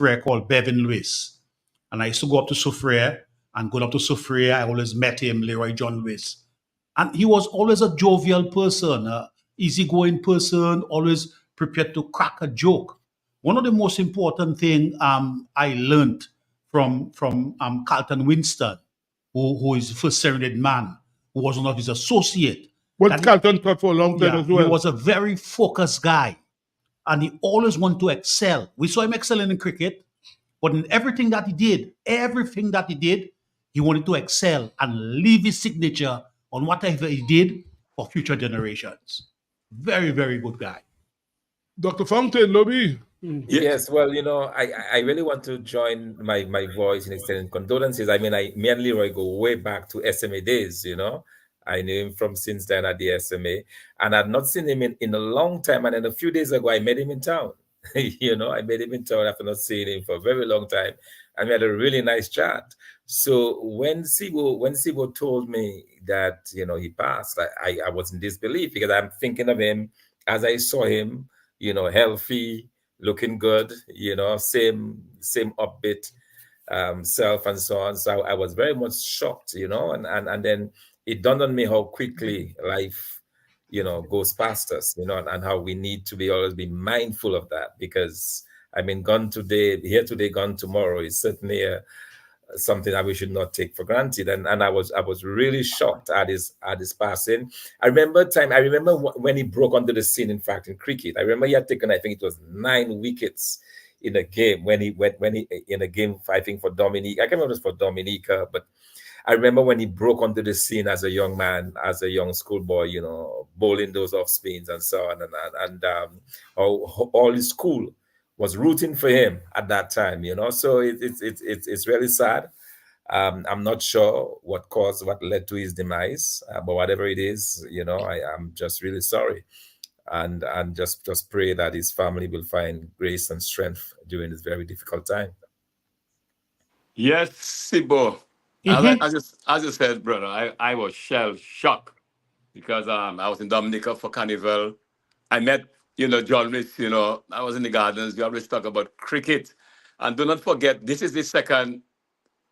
Soufriere called Bevan Lewis. And I used to go up to Soufriere, and going up to Soufriere, I always met him, Leroy John Lewis. And he was always a jovial person, a easygoing person, always prepared to crack a joke. One of the most important thing I learned from Carlton Winston, who is the first Serenade man, who was one of his associates. What Carlton taught for a long time Yeah, as well. he was a very focused guy, and he always wanted to excel. We saw him excelling in cricket, but in everything that he did, he wanted to excel and leave his signature on whatever he did for future generations. Very, very good guy. Dr. Fountain, Lobby. Yes, well, I really want to join my voice in extending condolences. I mean, me and Leroy go way back to SMA days, I knew him from since then at the SMA, and I'd not seen him in a long time. And then a few days ago, I met him in town. I met him in town after not seeing him for a very long time, and we had a really nice chat. So when Sibo told me that he passed, I was in disbelief because I'm thinking of him as I saw him, healthy, looking good, same upbeat self and so on. So I was very much shocked, and then it dawned on me how quickly life, goes past us, and how we need to always be mindful of that, because I mean, gone today, gone tomorrow is certainly something that we should not take for granted. And I was really shocked at his passing. I remember when he broke onto the scene, in fact, in cricket. I remember he had taken, I think it was 9 wickets in a game when he in a game fighting for Dominica. I can't remember if it was for Dominica, but I remember when he broke onto the scene as a young man, as a young schoolboy, bowling those off spins and so on, and all his school was rooting for him at that time, So it's really sad. I'm not sure what led to his demise, but whatever it is, I'm just really sorry, and just pray that his family will find grace and strength during this very difficult time. Yes, Sibo. As you said, brother, I was shell shocked because I was in Dominica for Carnival. I met, John Lewis, I was in the gardens. We always talk about cricket. And do not forget, this is the second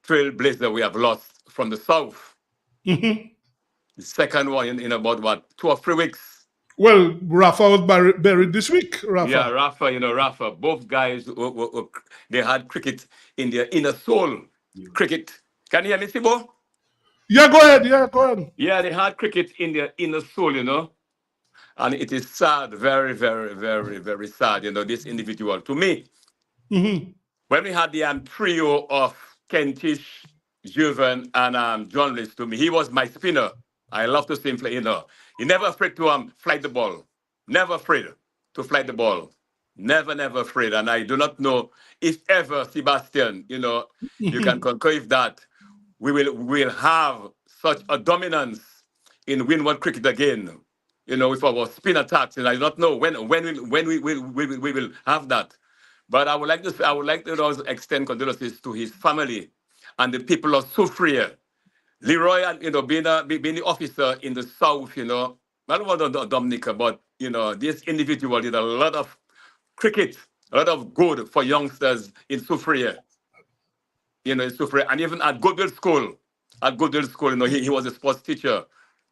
trailblazer we have lost from the South. The second one in about, 2 or 3 weeks. Well, Rafa was buried this week, Rafa. Yeah, Rafa. Both guys, they had cricket in their inner soul. Cricket. Can you hear me, Sibo? Yeah, go ahead. Yeah, they had cricket in their inner soul, And it is sad, very, very, very, very sad, this individual. To me, when we had the trio of Kentish, Juven, and John Lewis, to me, he was my spinner. I love to see him play, He never afraid to flight the ball. Never afraid to flight the ball. Never afraid. And I do not know if ever, Sebastian, you can concur with that. We will have such a dominance in Windward cricket again, with our spin attacks. And I do not know when we will have that. But I would like to also extend condolences to his family and the people of Soufriere. Leroy, and being the officer in the South, not about Dominica, but this individual did a lot of cricket, a lot of good for youngsters in Soufriere. In Soufriere, and even at Goodwill School. He was a sports teacher,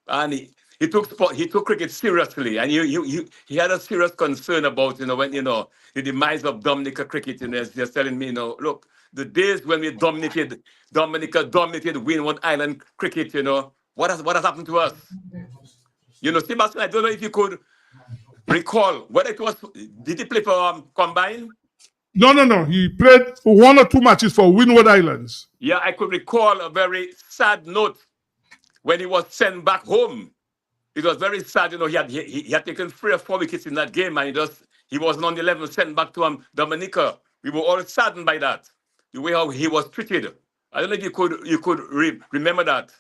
and he took cricket seriously, and he had a serious concern about when the demise of Dominica cricket. As they're telling me, look, the days when Dominica dominated Windward Island cricket, what has happened to us? Sebastian, I don't know if you could recall whether it was, did he play for Combine? No. He played 1 or 2 matches for Windward Islands. Yeah, I could recall a very sad note when he was sent back home. It was very sad, he had taken 3 or 4 wickets in that game, and he wasn't on the level, sent back to Dominica. We were all saddened by that, the way how he was treated. I don't know if you could remember that,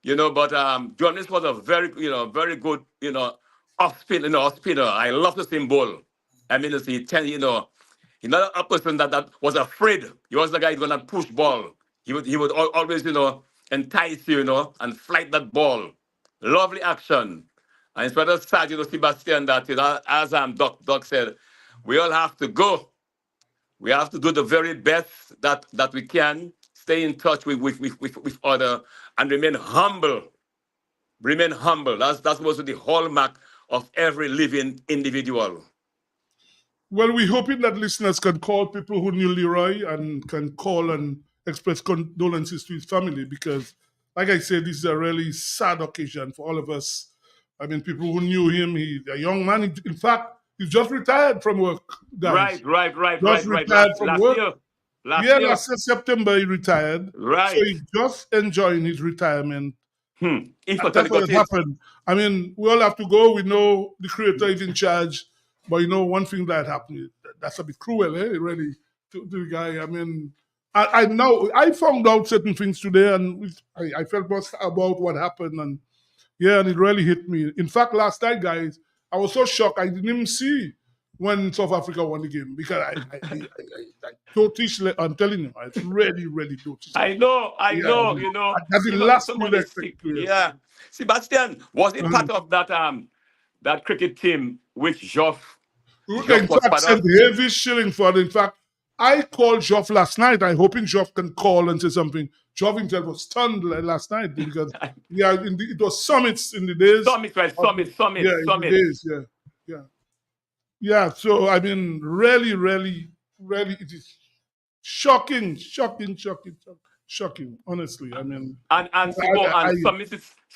But John Lewis was a very, very good, off spinner. I love to see him bowl. I mean, he's not a person that was afraid. He was the guy who's gonna push ball. He would always, entice you, and flight that ball. Lovely action. And it's rather sad, Sebastian, that as Doc said, we all have to go. We have to do the very best that we can. Stay in touch with other and remain humble. Remain humble. That's also the hallmark of every living individual. Well, we're hoping that listeners can call people who knew Leroy and can call and express condolences to his family because, like I said, this is a really sad occasion for all of us. I mean, people who knew him, he's a young man. In fact, he's just retired from work, guys. Right. Just retired from Last work. year. Last Yeah, year. last September he retired. Right. So he's just enjoying his retirement. He And totally that's what got has it. happened. I mean, we all have to go. We know the creator is in charge. But you know, one thing that happened, that's a bit cruel, really, to the guy. I mean, I know, I found out certain things today and I felt about what happened. And yeah, and it really hit me. In fact, last night, guys, I was so shocked. I didn't even see when South Africa won the game because I totally, I'm telling you, I really totally. I know, Yeah, you know. that's the last thing I expect to hear. Yeah. Sebastian, was it part of that cricket team which Geoff In was fact, part of? sent heavy shilling for it. In fact, I called Geoff last night. I'm hoping Geoff can call and say something. Geoff himself was stunned last night because it was summits in the days. Summit. In the days, yeah. So I mean, really, it is shocking. Honestly, I mean,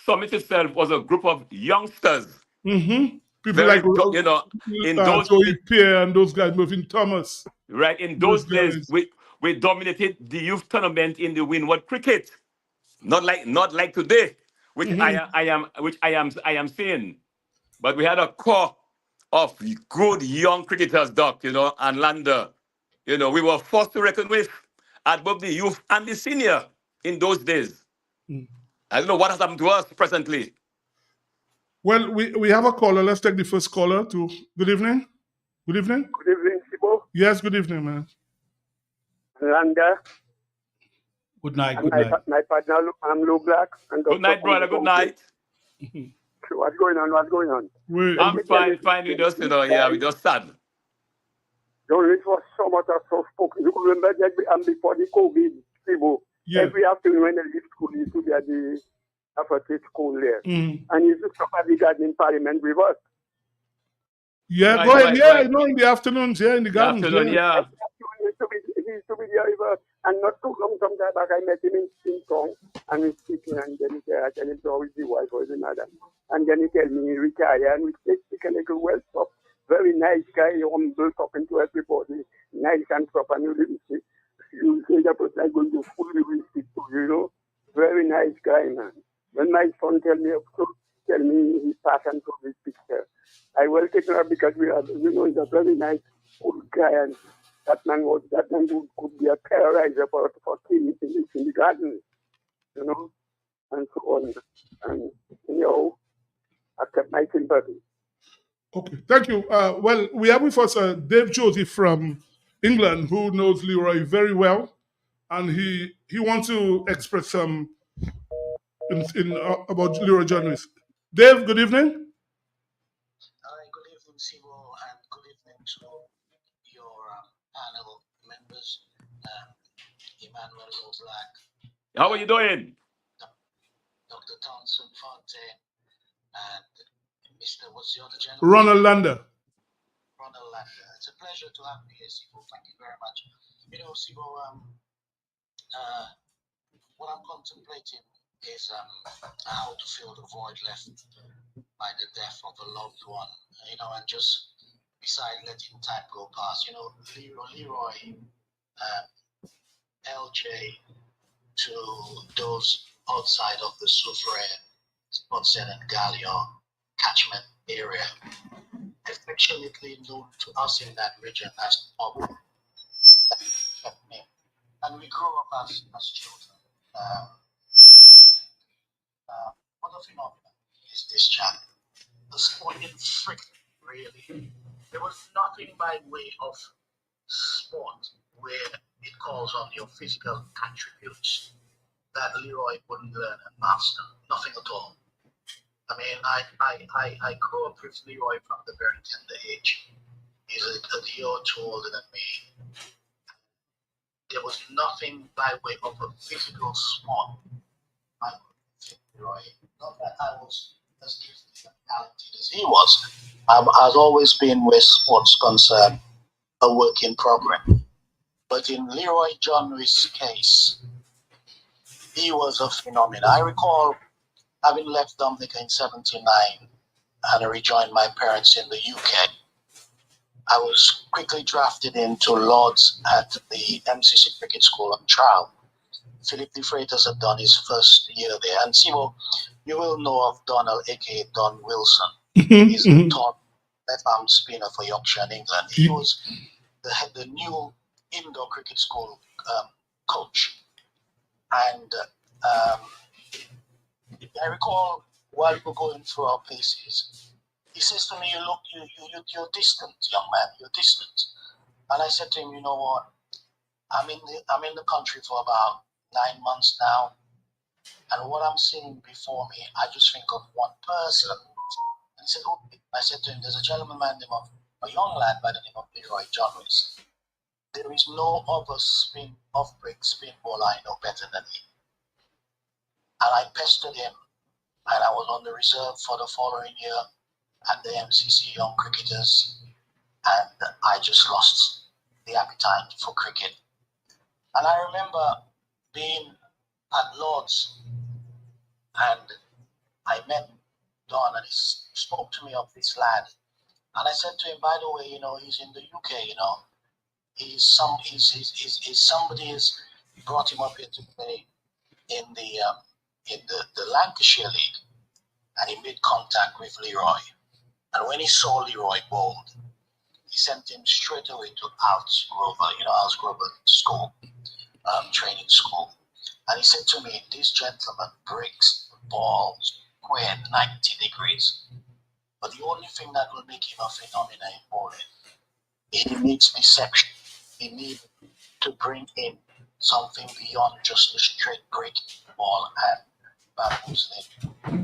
Summit itself was a group of youngsters. People Very, like you know, in those Joey Pierre and those guys, Mervyn Thomas. right in those days, we dominated the youth tournament in the Windward cricket. Not like today, which I am saying. But we had a core of good young cricketers, Doc, you know, and Lander. You know, we were forced to reckon with at both the youth and the senior in those days. I don't know what has happened to us presently. Well, we have a caller. Let's take the first caller. Good evening. Good evening, Sibo. Yes, good evening, man. Lander. Good night. My partner, I'm Lou Black. And good night, brother. Good night. What's going on? I'm fine with us, you know. Yeah, we just sad. It was so much of so spoken. You remember that before the COVID, Sibo, every afternoon when I leave school, he used to be at the After school there. And he used to stop at the garden parliament with us. Yeah, go ahead. I know in the afternoons, in the gardens. He used to be there with us. And not too long some time back, I met him in Tong, and we're speaking, and then I tell him how is the wife or the mother. And then he tell me he retired, and we speak a little well stuff. Very nice guy, humble, talking to everybody, nice and stuff, and you say that person is going to fully respect to you, you know. Very nice guy, man. When my son tell me his passion for this picture, I will take her because we are, you know, he's a very nice, good guy, and that man could be a terrorizer for kids in the garden, you know, and so on. And, you know, I kept my sympathy. Okay, thank you. Well, we have with us Dave Joseph from England, who knows Leroy very well, and he wants to express some about Leroy John Lewis. Dave, good evening. Hi, good evening, Sibo, and good evening to your panel members, Emmanuel O'Black. How are you doing? Dr. Thompson Fontaine and Mr. What's the other gentleman? Ronald Lander. Ronald Lander. It's a pleasure to have me here, Sibo. Thank you very much. You know, Sibo, what I'm contemplating is how to fill the void left by the death of a loved one, you know, and just beside letting time go past, you know, Leroy, LJ, to those outside of the Soufriere, Sponsen and Gallion catchment area, affectionately known to us in that region as Obu. And we grew up as children. What a phenomenon is this chap? The sporting freak, really. There was nothing by way of sport where it calls on your physical attributes that Leroy wouldn't learn and master. Nothing at all. I mean, I grew up with Leroy from the very tender age. He's a year or two older than me. there was nothing by way of a physical sport. I think Leroy, not that I was as gifted and talented as he was. Has always been, where sports concerned, a work in progress. But in Leroy John Lewis' case, he was a phenomenon. I recall having left Dominica in '79 and I rejoined my parents in the UK. I was quickly drafted into Lords at the MCC Cricket School on trial. Philip De Freitas had done his first year there. And Simo, you will know of Donald, aka Don Wilson. He's the top left-arm spinner for Yorkshire and England. He was the new indoor cricket school coach. And I recall while we were going through our places, he says to me, you're distant, young man, you're distant. And I said to him, you know what? I'm in the country for about 9 months now. And what I'm seeing before me, I just think of one person. And he said, oh, I said to him, there's a gentleman by the name of, a young lad by the name of Leroy John Lewis. There is no other off-break spin bowler I know better than him. And I pestered him, and I was on the reserve for the following year at the MCC Young Cricketers, and I just lost the appetite for cricket. And I remember being at Lord's, and I met Don, and he spoke to me of this lad. And I said to him, by the way, he's in the UK, he's somebody has brought him up here to play in the Lancashire League, and he made contact with Leroy. And when he saw Leroy bowled, he sent him straight away to Alts Grover, Alts Grover school, training school. And he said to me, this gentleman breaks the balls square 90 degrees. But the only thing that will make him a phenomenon in bowling, he needs deception. He needs to bring in something beyond just the straight breaking ball and bamboozling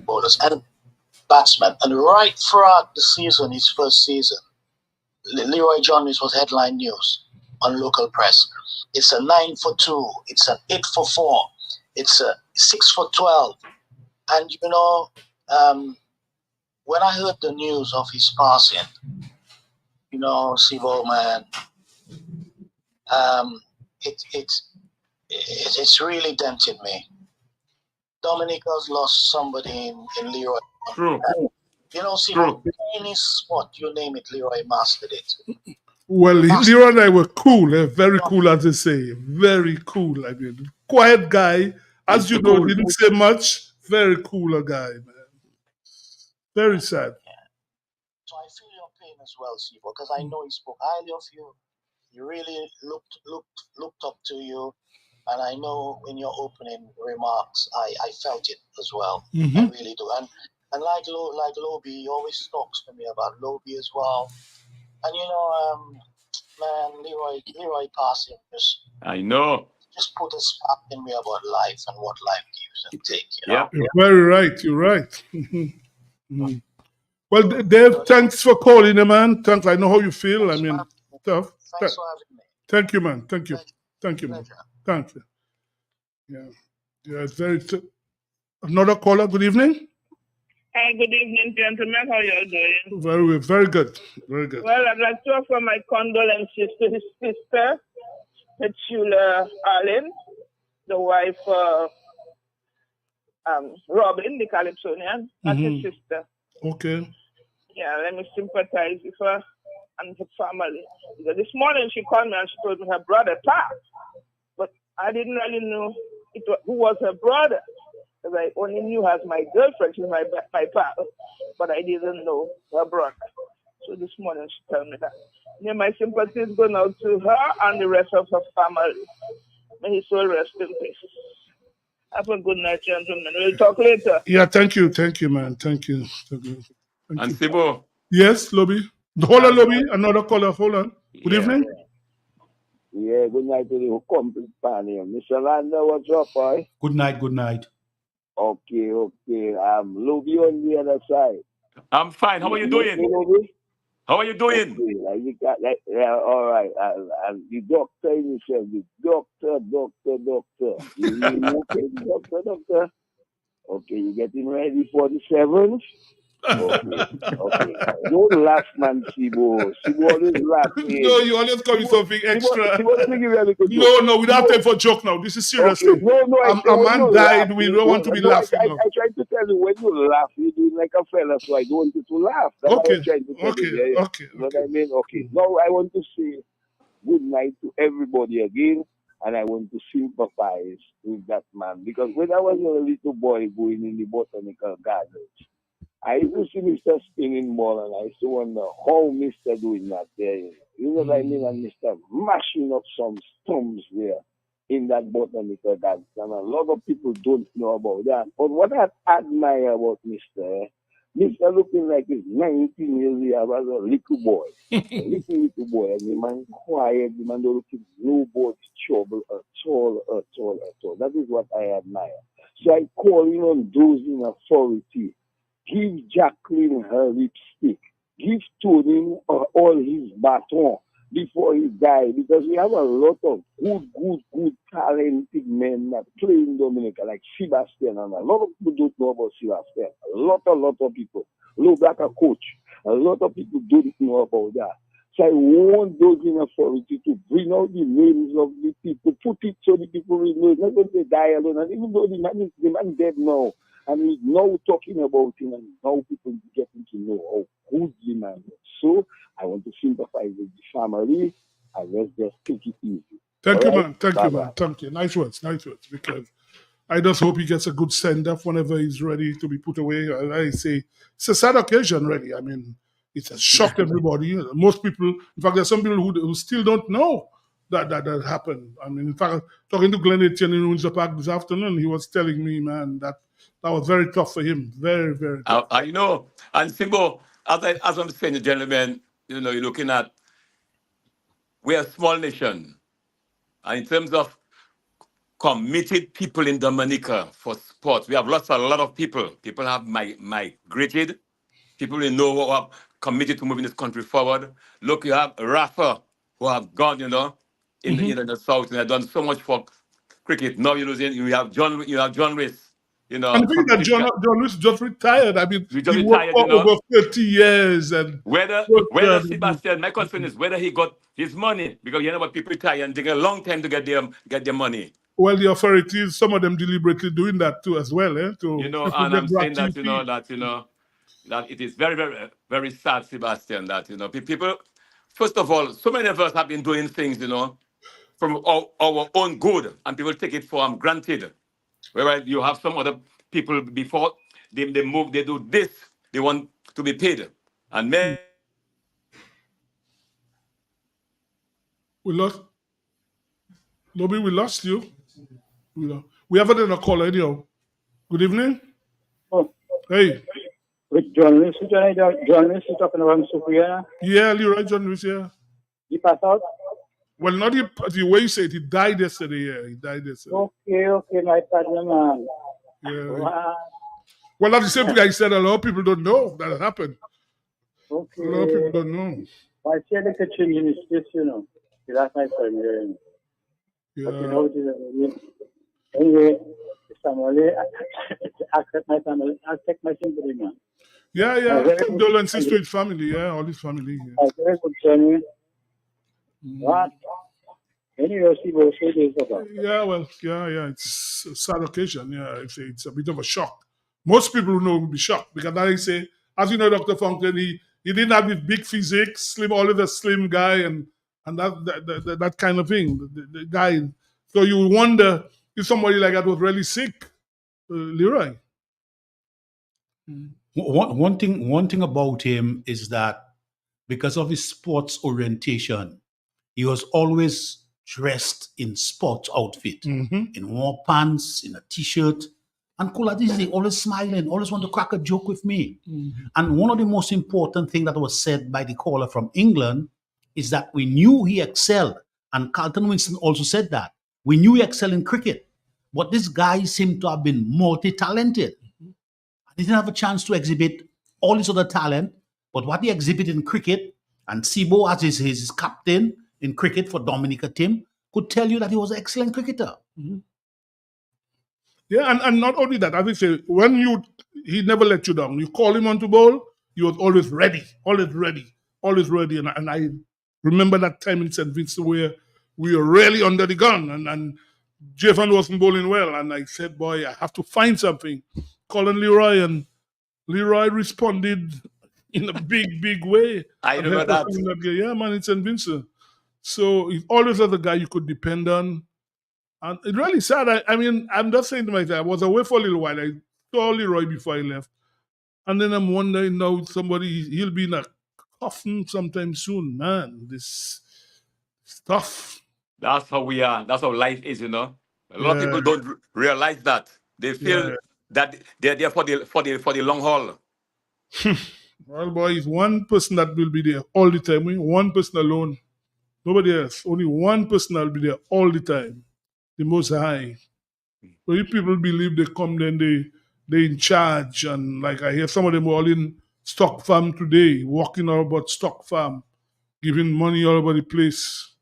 bowlers and batsmen. And right throughout the season, his first season, Leroy John Lewis was headline news on local press. It's a 9 for 2. It's an 8 for 4. It's a 6 for 12. And when I heard the news of his passing, Sivo, man, it's really dented me. Dominica's lost somebody in Leroy. True. Sivo, any sport, you name it, Leroy mastered it. Well, Leroy and I were cool, very cool, as they say. Very cool. I mean, quiet guy. As you know, didn't say much. Very cooler guy, man. Very sad. So I feel your pain as well, Sivo, because I know he spoke highly of you. He really looked up to you. And I know in your opening remarks, I felt it as well. Mm-hmm. I really do. And like Lobby, he always talks to me about Lobby as well. And man, Leroy passing I know. just put a spark in me about life and what life gives and takes. Yeah. You're very right. You're right. Mm-hmm. Well, Dave, thanks for calling, man. Thanks. I know how you feel. I mean, tough. Thanks for having me. Thank you, man. Thank you. Thank you, man. Pleasure. Thank you. Yeah. It's very. Another caller. Good evening. Hi, good evening, gentlemen. How are you all doing? Very good. Very good. Well, I'd like to offer my condolences to his sister, Petula Allen, the wife of Robin, the Calypsonian, and his sister. Okay. Yeah, let me sympathize with her and her family. Because this morning she called me and she told me her brother passed. But I didn't really know who was her brother. Because I only knew her as my girlfriend, she's my pal, but I didn't know her brother. So this morning she told me that. Yeah, my sympathies going out to her and the rest of her family. May his soul rest in peace. Have a good night, gentlemen. We'll talk later. Yeah, thank you, man. Thank you. And Sibo. Yes, Lobby. Hold on, Lobby. Another caller. Hold on. Good evening. Yeah, good night to the complete panel. Mr. Landa, what's up, boy? Good night. Okay. Lobby on the other side. I'm fine. How are you doing? Lobby? How are you doing? Okay, like you got like yeah, all right. And the doctor himself, the doctor. You okay, doctor? Okay, you getting ready for the 7th? Okay. Don't laugh, man, Sibo. Sibo always laughing. No, you always come with something extra. Sibo, let me give you a little joke. No, we don't have time for joke now. This is serious. Okay, no, A man died. We don't want to be laughing now. I tried to tell you, when you laugh, you do like a fella, so I don't want you to laugh. That's what I was trying to tell you. Yeah. Okay. You know what I mean? Okay. Now I want to say good night to everybody again, and I want to sympathize with that man, because when I was a little boy going in the botanical gardens, I used to see Mr. spinning ball, and I used to wonder how Mr. doing that there. You know what I mean? And Mr. mashing up some stumps there in that botanical garden. And a lot of people don't know about that. But what I admire about Mr. looking like he's 19 years old, was a little boy. A little boy. And the man quiet, the man don't look at nobody's trouble at all. That is what I admire. So I call on those in authority. Give Jacqueline her lipstick. Give Tony all his baton before he dies, because we have a lot of good, talented men that play in Dominica, like Sebastian, and a lot of people don't know about Sebastian. A lot of people. Look like a coach. A lot of people don't know about that. So I want those in authority to bring out the names of the people, put it so the people will know. It's not going to die alone. And even though the man dead now, and he's now talking about him, and now people getting to know how good the man is. So I want to sympathize with the family, and let's just take it easy. Thank All you, right? man. Thank Bye-bye. you, man. Thank you. Nice words. Because I just hope he gets a good send-off whenever he's ready to be put away. I say it's a sad occasion, really. I mean, it has shocked everybody. Most people, in fact, there's some people who still don't know that happened. I mean, in fact, talking to Glenn Etienne in Windsor Park this afternoon, he was telling me, man, that was very tough for him. Very, very tough. I know. And Simbo, as I'm saying, gentlemen, you're looking at, we're a small nation. And in terms of committed people in Dominica for sports, we have a lot of people. People have migrated. People who know who are committed to moving this country forward. Look, you have Rafa, who have gone, in the South, and have done so much for cricket. Now you have John Riss. And the thing that John Lewis just retired. I mean, He just he retired, worked for over 30 years. And whether Sebastian, my concern is whether he got his money, because what people retire and take a long time to get their money. Well, the authorities, some of them deliberately doing that too as well. And I'm saying that that it is very, very, very sad, Sebastian, that people. First of all, so many of us have been doing things, from our own good, and people take it for granted. Whereas you have some other people before they move, they do this, they want to be paid. And men. We lost you. We haven't done a call anyhow. Good evening. Oh. Hey. With John Lewis, talking about Sophia. Yeah, Leroy John Lewis, yeah. He passed out? Well, not the way you said, he died yesterday, yeah. He died yesterday. Okay, my partner, man. Yeah. Wow. Well, that's the same thing I said. A lot of people don't know that happened. Okay. A lot of people don't know. I said like a change in his face, That's my friend. Yeah. But anyway, family, accept my sympathy, man. Yeah. Condolences to his family, yeah, all his family. Yeah. Very good journey. What? Anyway, yeah, it's a sad occasion. Yeah, it's a bit of a shock. Most people know will be shocked because, like I say, as you know, Dr. Franklin, he didn't have this big physique, always a slim guy, and that kind of thing. The guy. So you wonder if somebody like that was really sick, Leroy. One thing about him is that because of his sports orientation, he was always dressed in sports outfit, in warm pants, in a t-shirt. And Coladis, they always smiling, always want to crack a joke with me. And one of the most important things that was said by the caller from England is that we knew he excelled. And Carlton Winston also said that. We knew he excelled in cricket. But this guy seemed to have been multi-talented. He didn't have a chance to exhibit all his other talent, but what he exhibited in cricket And Sibo, as his captain in cricket for Dominica team, could tell you that he was an excellent cricketer. Yeah, and not only that, as I say, he never let you down. You call him on to bowl, he was always ready. And I remember that time in St. Vincent where we were really under the gun and Javan wasn't bowling well. And I said, boy, I have to find something. Calling Leroy, and Leroy responded in a big way. I And remember helped us that. in game. Yeah, man, in St. Vincent. So he always was a guy you could depend on. And it's really sad. I mean, I'm just saying to myself, I was away for a little while. I saw Leroy before I left. And then I'm wondering now he'll be in a coffin sometime soon. Man, this stuff. That's how we are. That's how life is, you know. A lot of Yeah. people don't realize that. They feel Yeah. that they're there for the long haul. Well, boy, it's one person that will be there all the time. One person alone. Nobody else. Only one person will be there all the time. The Most High. So if people believe they come, then they in charge. And like I hear some of them were all in Stock Farm today, walking all about Stock Farm, giving money all over the place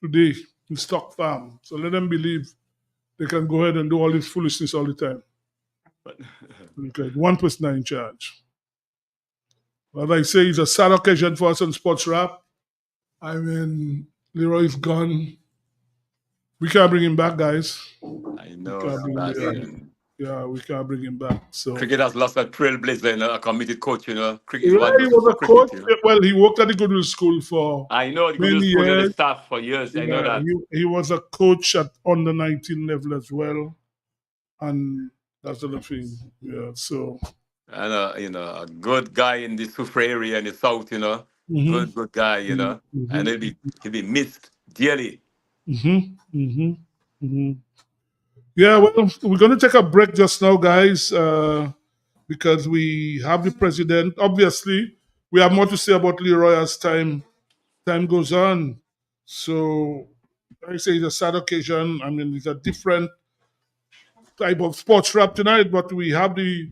today in Stock Farm. So let them believe they can go ahead and do all this foolishness all the time. Okay, one person are in charge. But I say it's a sad occasion for us on Sports Rap. I mean, Leroy's gone. We can't bring him back, guys. I know. Can't bring him That's back. it. Yeah, we can't bring him back. So Cricket has lost a trailblazer, you know, a committed coach, you know. Cricket is yeah, he wonderful was for a coach. cricket, you know. Well, he worked at the Goodwill School for I know the many Goodwill School and years. the staff for years. I know that. He was a coach at under 19 level as well, and that's the other thing. Yeah, so And you know, a good guy in the Sufre area in the south, you know. Mhm. Good guy, you know. And he'll be missed dearly. Yeah, well, we're going to take a break just now, guys, because we have the president. Obviously, we have more to say about Leroy as time goes on. So, like I say, it's a sad occasion. I mean, it's a different type of sports rap tonight, but we have the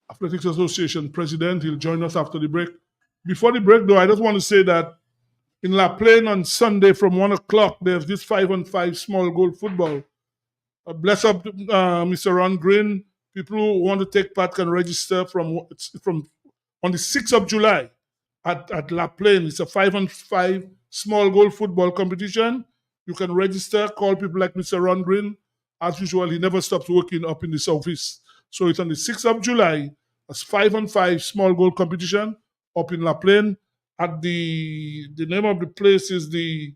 Athletics Association president. He'll join us after the break. Before the break, though, I just want to say that in La Plaine on Sunday from 1 o'clock, there's this 5-on-5 small goal football. Bless up Mr. Ron Green. People who want to take part can register from on the 6th of July at La Plaine. It's a 5-on-5 small goal football competition. You can register, call people like Mr. Ron Green. As usual, he never stops working up in the southeast. So it's on the 6th of July. It's 5-on-5 small goal competition up in La Plaine. At the name of the place is the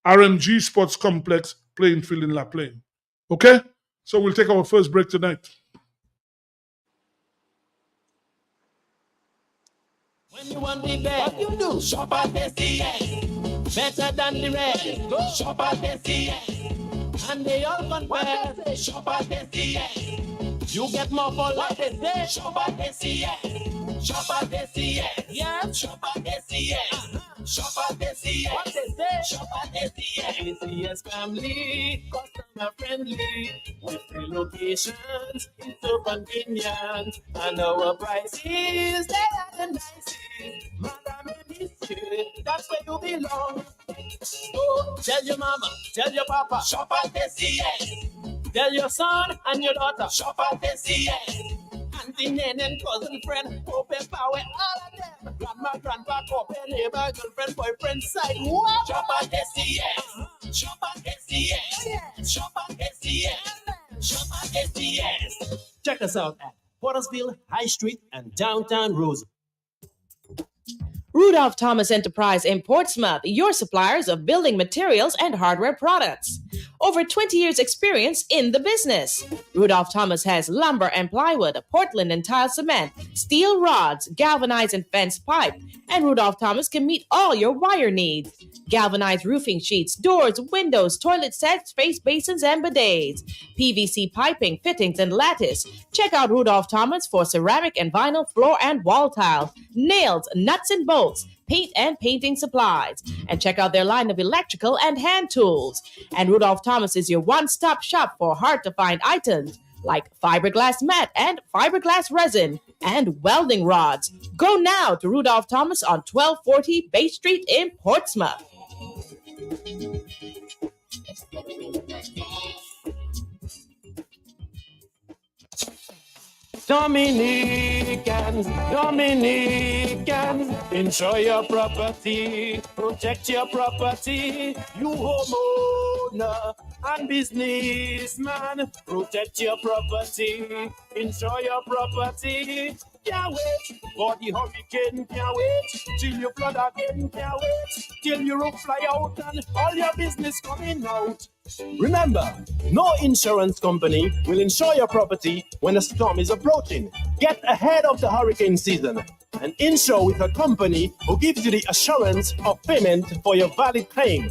RMG Sports Complex playing field in La Plaine. Okay? So we'll take our first break tonight. When you want the best, what you do? Shop at SCS. Better than the rest. Go shop at SCS. And they all compare. Shop at SCS. You get more for what they say. Shop at SCS. Shop at SCS. Yeah. Shop at SCS. Shop at SCS. What they say. Shop at SCS. SCS family, customer friendly. With 3 locations, it's so convenient. And our prices, they are the nicest. Madam Ministry, that's where you belong. So tell your mama, tell your papa, shop at SCS. Tell your son and your daughter, shop at SCS. Auntie, nan, and cousin, friend, open power, all of them. Grandma, grandpa, open neighbor, girlfriend, boyfriend, side. What? Shop at SCS. Shop at SCS. Shop at SCS. Shop at SCS. Check us out at Portersville, High Street, and downtown Roseau. Rudolph Thomas Enterprise in Portsmouth, your suppliers of building materials and hardware products. Over 20 years experience in the business. Rudolph Thomas has lumber and plywood, Portland and tile cement, steel rods, galvanized and fenced pipe, and Rudolph Thomas can meet all your wire needs. Galvanized roofing sheets, doors, windows, toilet sets, face basins, and bidets. PVC piping, fittings, and lattice. Check out Rudolph Thomas for ceramic and vinyl floor and wall tiles, nails, nuts and bolts, paint and painting supplies. And check out their line of electrical and hand tools. And Rudolph Thomas is your one-stop shop for hard-to-find items like fiberglass mat and fiberglass resin, and welding rods. Go now to Rudolph Thomas on 1240 Bay Street in Portsmouth. Dominican, enjoy your property, protect your property. You homeowner and businessman, protect your property, enjoy your property. Can't wait for the hurricane, can't wait till you flood again, can't wait till your roof fly out and all your business coming out. Remember, no insurance company will insure your property when a storm is approaching. Get ahead of the hurricane season and insure with a company who gives you the assurance of payment for your valid claim.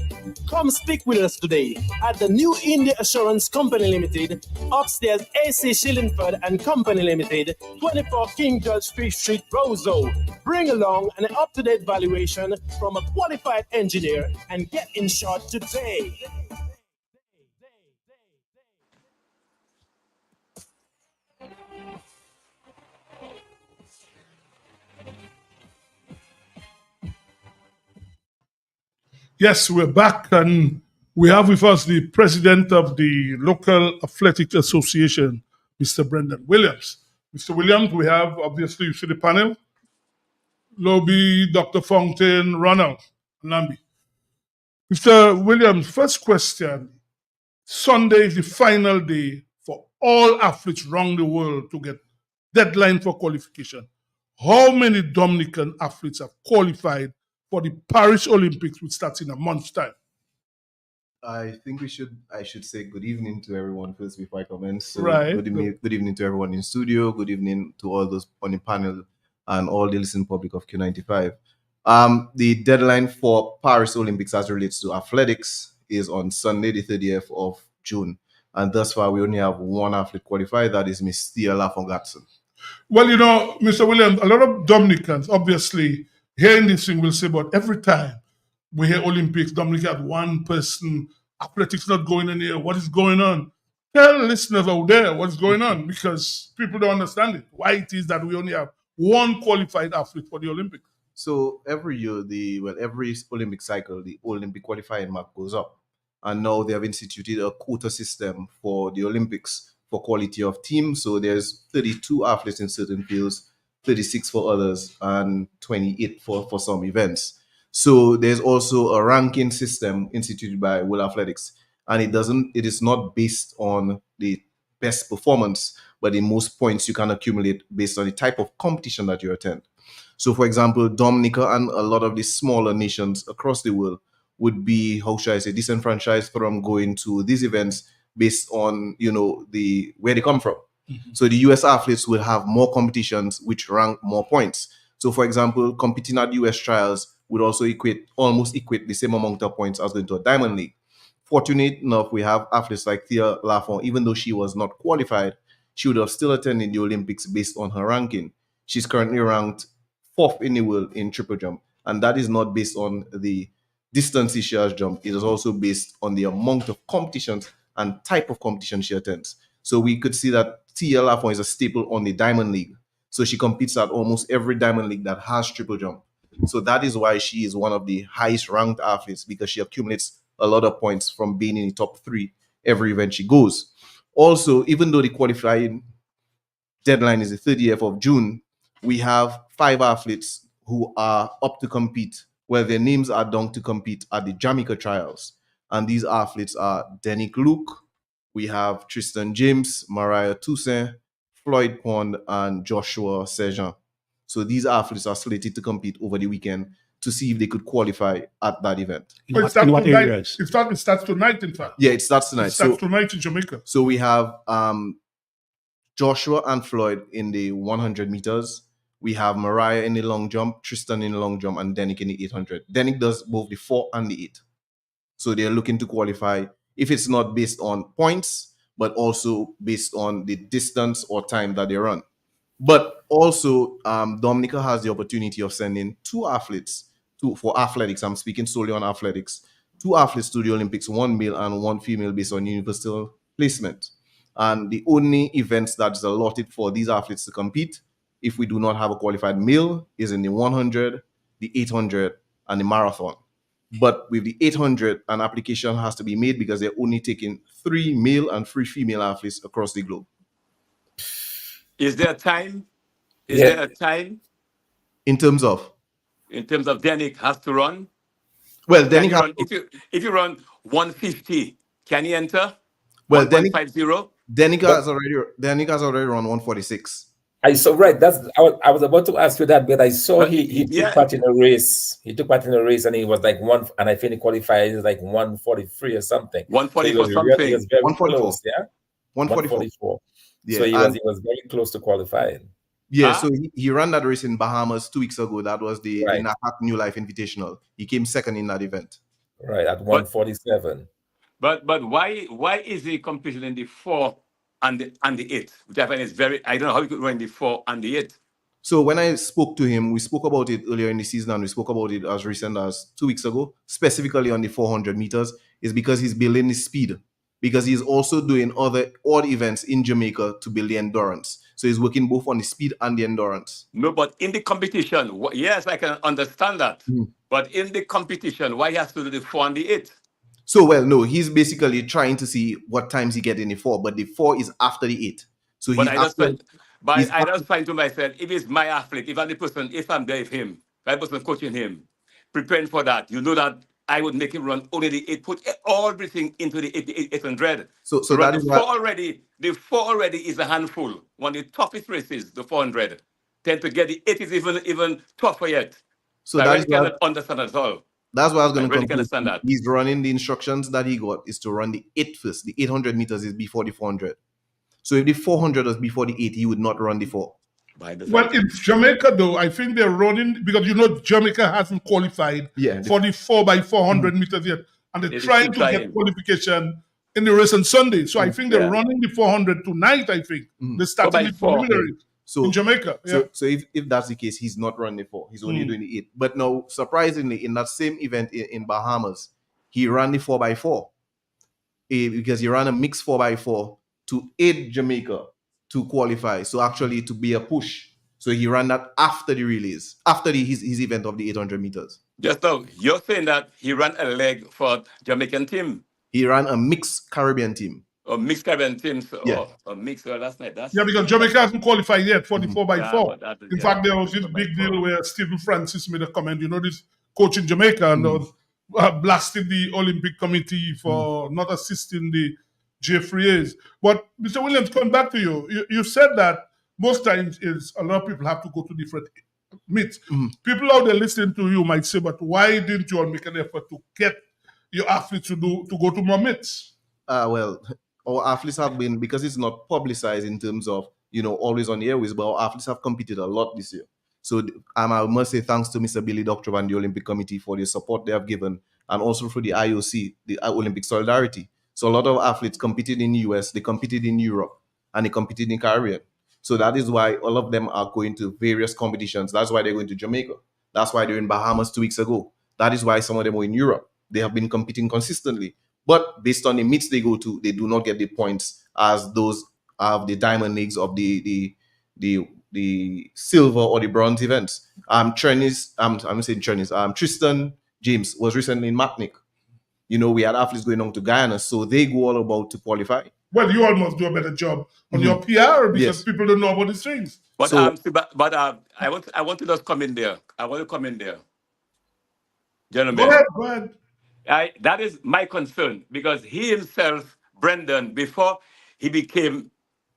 Come speak with us today at the New India Assurance Company Limited, upstairs AC Shillingford and Company Limited, 24 King George Street, Roseau. Bring along an up-to-date valuation from a qualified engineer and get insured today. Yes, we're back, and we have with us the president of the local athletics association, Mr. Brendan Williams. Mr. Williams, we have, obviously, you see the panel, Lobby, Dr. Fountain, Ronald, Nambi. Mr. Williams, first question. Sunday is the final day for all athletes around the world to get deadline for qualification. How many Dominican athletes have qualified for the Paris Olympics, which starts in a month's time? I think I should say good evening to everyone first before I commence. So Right. Good evening to everyone in studio. Good evening to all those on the panel and all the listening public of Q95. The deadline for Paris Olympics as it relates to athletics is on Sunday, the 30th of June. And thus far, we only have one athlete qualified. That is Miss Thea Lafon-Gatson. Well, you know, Mr. Williams, a lot of Dominicans, obviously, hearing this thing will say, but every time we hear Olympics, Dominica had one person, athletics not going in here. What is going on? Tell listeners out there what's going on, because people don't understand it. Why it is that we only have one qualified athlete for the Olympics. So every year, every Olympic cycle, the Olympic qualifying mark goes up. And now they have instituted a quota system for the Olympics for quality of team. So there's 32 athletes in certain fields, 36 for others, and 28 for some events. So there's also a ranking system instituted by World Athletics, and it is not based on the best performance, but the most points you can accumulate based on the type of competition that you attend. So, for example, Dominica and a lot of the smaller nations across the world would be, how should I say, disenfranchised from going to these events based on, where they come from. Mm-hmm. So the US athletes will have more competitions which rank more points. So, for example, competing at US trials would also almost equate the same amount of points as going to a Diamond League. Fortunate enough, we have athletes like Thea Lafon. Even though she was not qualified, she would have still attended the Olympics based on her ranking. She's currently ranked 4th in the world in triple jump, and that is not based on the distances she has jumped. It is also based on the amount of competitions and type of competition she attends. So we could see that Thea Lafon is a staple on the Diamond League. So she competes at almost every Diamond League that has triple jump. So that is why she is one of the highest ranked athletes, because she accumulates a lot of points from being in the top 3 every event she goes. Also, even though the qualifying deadline is the 30th of June, we have 5 athletes who are up to compete, where their names are down to compete at the Jamaica trials. And these athletes are Denick Luke, we have Tristan James, Mariah Toussaint, Floyd Pond, and Joshua Sejean. So these athletes are slated to compete over the weekend to see if they could qualify at that event. In what areas? It starts tonight, in fact. Yeah, it starts tonight. It starts tonight in Jamaica. So we have Joshua and Floyd in the 100 meters. We have Mariah in the long jump, Tristan in the long jump, and Denick in the 800. Denick does both the 4 and the 8. So they're looking to qualify, if it's not based on points, but also based on the distance or time that they run. But also, Dominica has the opportunity of sending 2 athletes for athletics. I'm speaking solely on athletics. 2 athletes to the Olympics, 1 male and 1 female, based on universal placement. And the only events that's allotted for these athletes to compete if we do not have a qualified male, is in the 100, the 800, and the marathon. But with the 800, an application has to be made because they're only taking 3 male and 3 female athletes across the globe. Is there a time? Is Yeah. there a time In terms of, Danik has to run? well, Can Danik you has, run, if you run 150, can he enter? well, Danik 1.50? Danik has already run 146. I saw right. I was about to ask you that, but I saw he yeah. took part in a race. He took part in a race, and he was like and I think he qualified like 143 or something. 144 so something. He was very 144. close, yeah. 144. Yeah, So he and- was very close to qualifying. Yeah, Huh? so he ran that race in Bahamas 2 weeks ago. That was the Right. NACAC New Life Invitational. He came second in that event. Right at 147. But why is he competing in the 4 and the 8? Which I find is very, I don't know how he could run the 4 and the 8. So when I spoke to him, we spoke about it earlier in the season, and we spoke about it as recent as 2 weeks ago, specifically on the 400 meters, is because he's building his speed. Because he's also doing other odd events in Jamaica to build the endurance. So he's working both on the speed and the endurance. No, but in the competition, yes, I can understand that. But in the competition, why he has to do the 4 and the 8? So, well, no, he's basically trying to see what times he get in the 4, but the 4 is after the 8. So But he's I just after, find, he's I after- just find to myself, if it's my athlete, if I'm the person, if I'm there with him, if I'm the person coaching him, preparing for that, you know that I would make him run only the 8, put everything into the 800. So To that run is the why 4 already. The 4 already is a handful. One of the toughest races, the 400. Tend to get the 8 is even tougher yet. so I that really is why cannot understand at all. that's what I was I going to really can conclude. understand that. He's running the instructions that he got is to run the 8 first. The 800 meters is before the 400. So if the 400 was before the 8, he would not run the 4. By the Well, in Jamaica, though, I think they're running because Jamaica hasn't qualified Yeah, for the 4x400 meters yet, and they're It is trying to still get trying. qualification in the race on Sunday. So I think they're Yeah. running the 400 tonight. I think they're starting the 4x4. preliminary So in Jamaica. Yeah. So if that's the case, he's not running the 4. He's only doing the 8. But now, surprisingly, in that same event in Bahamas, he ran the 4x4 because he ran a mixed 4x4 to aid Jamaica to qualify. So actually to be a push. So he ran that after the relays, after his event of the 800 meters. Just now, you're saying that he ran a leg for Jamaican team He ran a mixed Caribbean team. or mixed Caribbean teams. Yeah. Or mixed. Well, that's not. That's Yeah, because Jamaica hasn't qualified yet for the 4x4. but that- In yeah, fact, there was this 4x4. big deal where Stephen Francis made a comment. This coach in Jamaica and was blasting the Olympic Committee for not assisting the JFREAs. But Mr. Williams, coming back to you, you said that most times is a lot of people have to go to different meets. People out there listening to you might say, but why didn't you all make an effort to get your athletes to go to more meets? Well, our athletes have been, because it's not publicized in terms of, always on the airways, but our athletes have competed a lot this year. So I must say thanks to Mr. Billy Doctor and the Olympic Committee for the support they have given, and also for the IOC, the Olympic Solidarity. So a lot of athletes competed in the US, they competed in Europe, and they competed in Caribbean. So that is why all of them are going to various competitions. That's why they're going to Jamaica. That's why they're in Bahamas 2 weeks ago. That is why some of them were in Europe. They have been competing consistently. But based on the meets they go to, they do not get the points as those of the diamond leagues of the silver or the bronze events. Tristan James was recently in Matnik. We had athletes going on to Guyana, so they go all about to qualify. Well, you all must do a better job on your PR because Yes. people don't know about these things. But So- I want to just come in there. I want to come in there, Go gentlemen. ahead. That is my concern because he himself, Brendan, before he became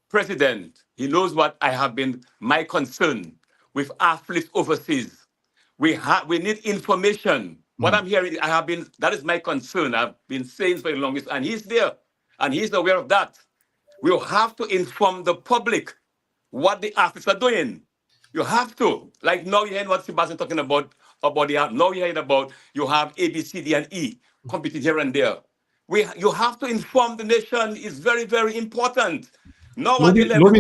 president, he knows what I have been my concern with athletes overseas. We need information. What I'm hearing, that is my concern. I've been saying for the longest, and he's there, and he's aware of that. We have to inform the public what the athletes are doing. You have to. Like now you're hearing what Sebastian talking about the app. Now you're hearing about you have A, B, C, D, and E competing here and there. You have to inform the nation. It's very, very important. Now at the level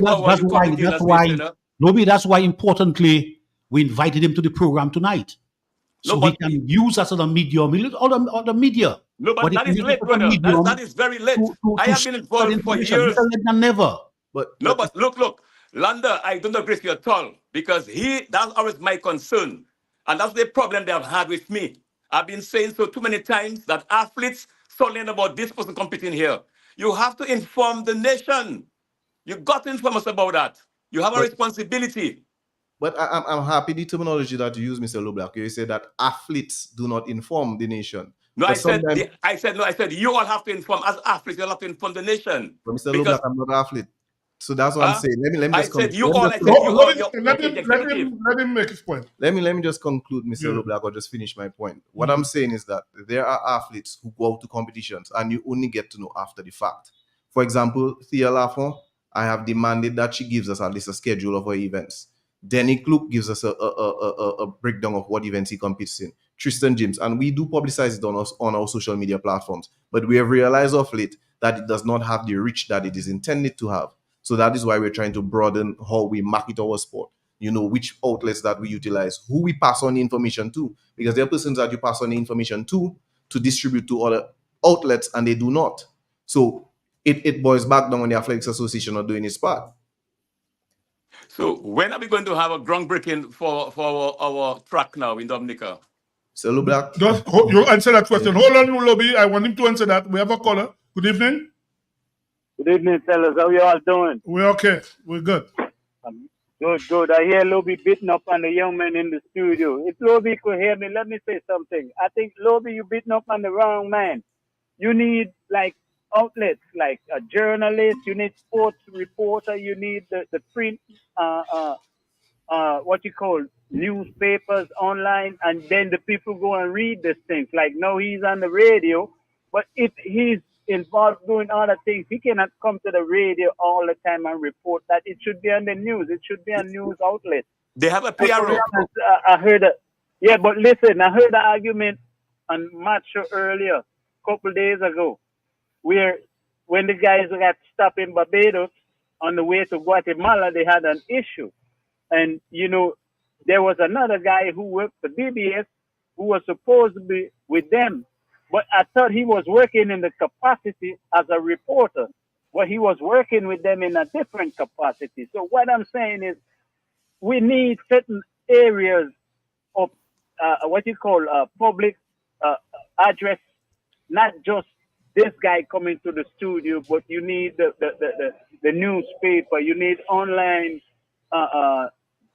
that's why importantly we invited him to the program tonight. So No, he but- can use us as a medium, or the media. No, but he that can is use late, us as a brother. medium That is very late. to I have spread been involved for information years. better late than never. But No, but look. Landa, I don't agree with you at all because that's always my concern. And that's the problem they have had with me. I've been saying so too many times that athletes solely about this person competing here. You have to inform the nation. You got to inform us about that. You have a responsibility. But I'm happy the terminology that you use, Mr. LeBlanc. You say that athletes do not inform the nation. No, But I said you all have to inform as athletes. You all have to inform the nation. But Mr. LeBlanc, I'm not an athlete. So that's what I'm saying. Let me I just said you let me all. just I said you all. Let him make his point. Let me just conclude, Mr. LeBlanc, or just finish my point. What I'm saying is that there are athletes who go out to competitions and you only get to know after the fact. For example, Thea Lafont, I have demanded that she gives us at least a schedule of her events. Danny Klook gives us a breakdown of what events he competes in. Tristan James, and we do publicize it on our social media platforms. But we have realized of late that it does not have the reach that it is intended to have. So that is why we're trying to broaden how we market our sport. You know, which outlets that we utilize, who we pass on the information to, because there are persons that you pass on the information to distribute to other outlets, and they do not. So it boils back down when the Athletics Association are doing its part. So when are we going to have a groundbreaking for our track now in Dominica? So LeBlanc, you answer that question. Hold on, Lobby. I want him to answer that. We have a caller. Good evening. Good evening, fellas. How you all doing? We're okay. We're good. Good. I hear Lobby beating up on the young man in the studio. If Lobby could hear me, let me say something. I think, Lobby, you beating up on the wrong man. You need, like, outlets, like a journalist. You need sports reporter. You need the print, newspapers online. And then the people go and read these things. Like, no, he's on the radio. But if he's involved doing other things, he cannot come to the radio all the time and report that. It should be on the news. It should be on news outlets. They have a PRO. I heard it. Yeah, but listen, I heard the argument on Match Show earlier, a couple days ago, where when the guys got stopped in Barbados on the way to Guatemala, they had an issue. And, you know, there was another guy who worked for DBS who was supposed to be with them. But I thought he was working in the capacity as a reporter. But he was working with them in a different capacity. So what I'm saying is we need certain areas of public address, not just this guy coming to the studio, but you need the newspaper, you need online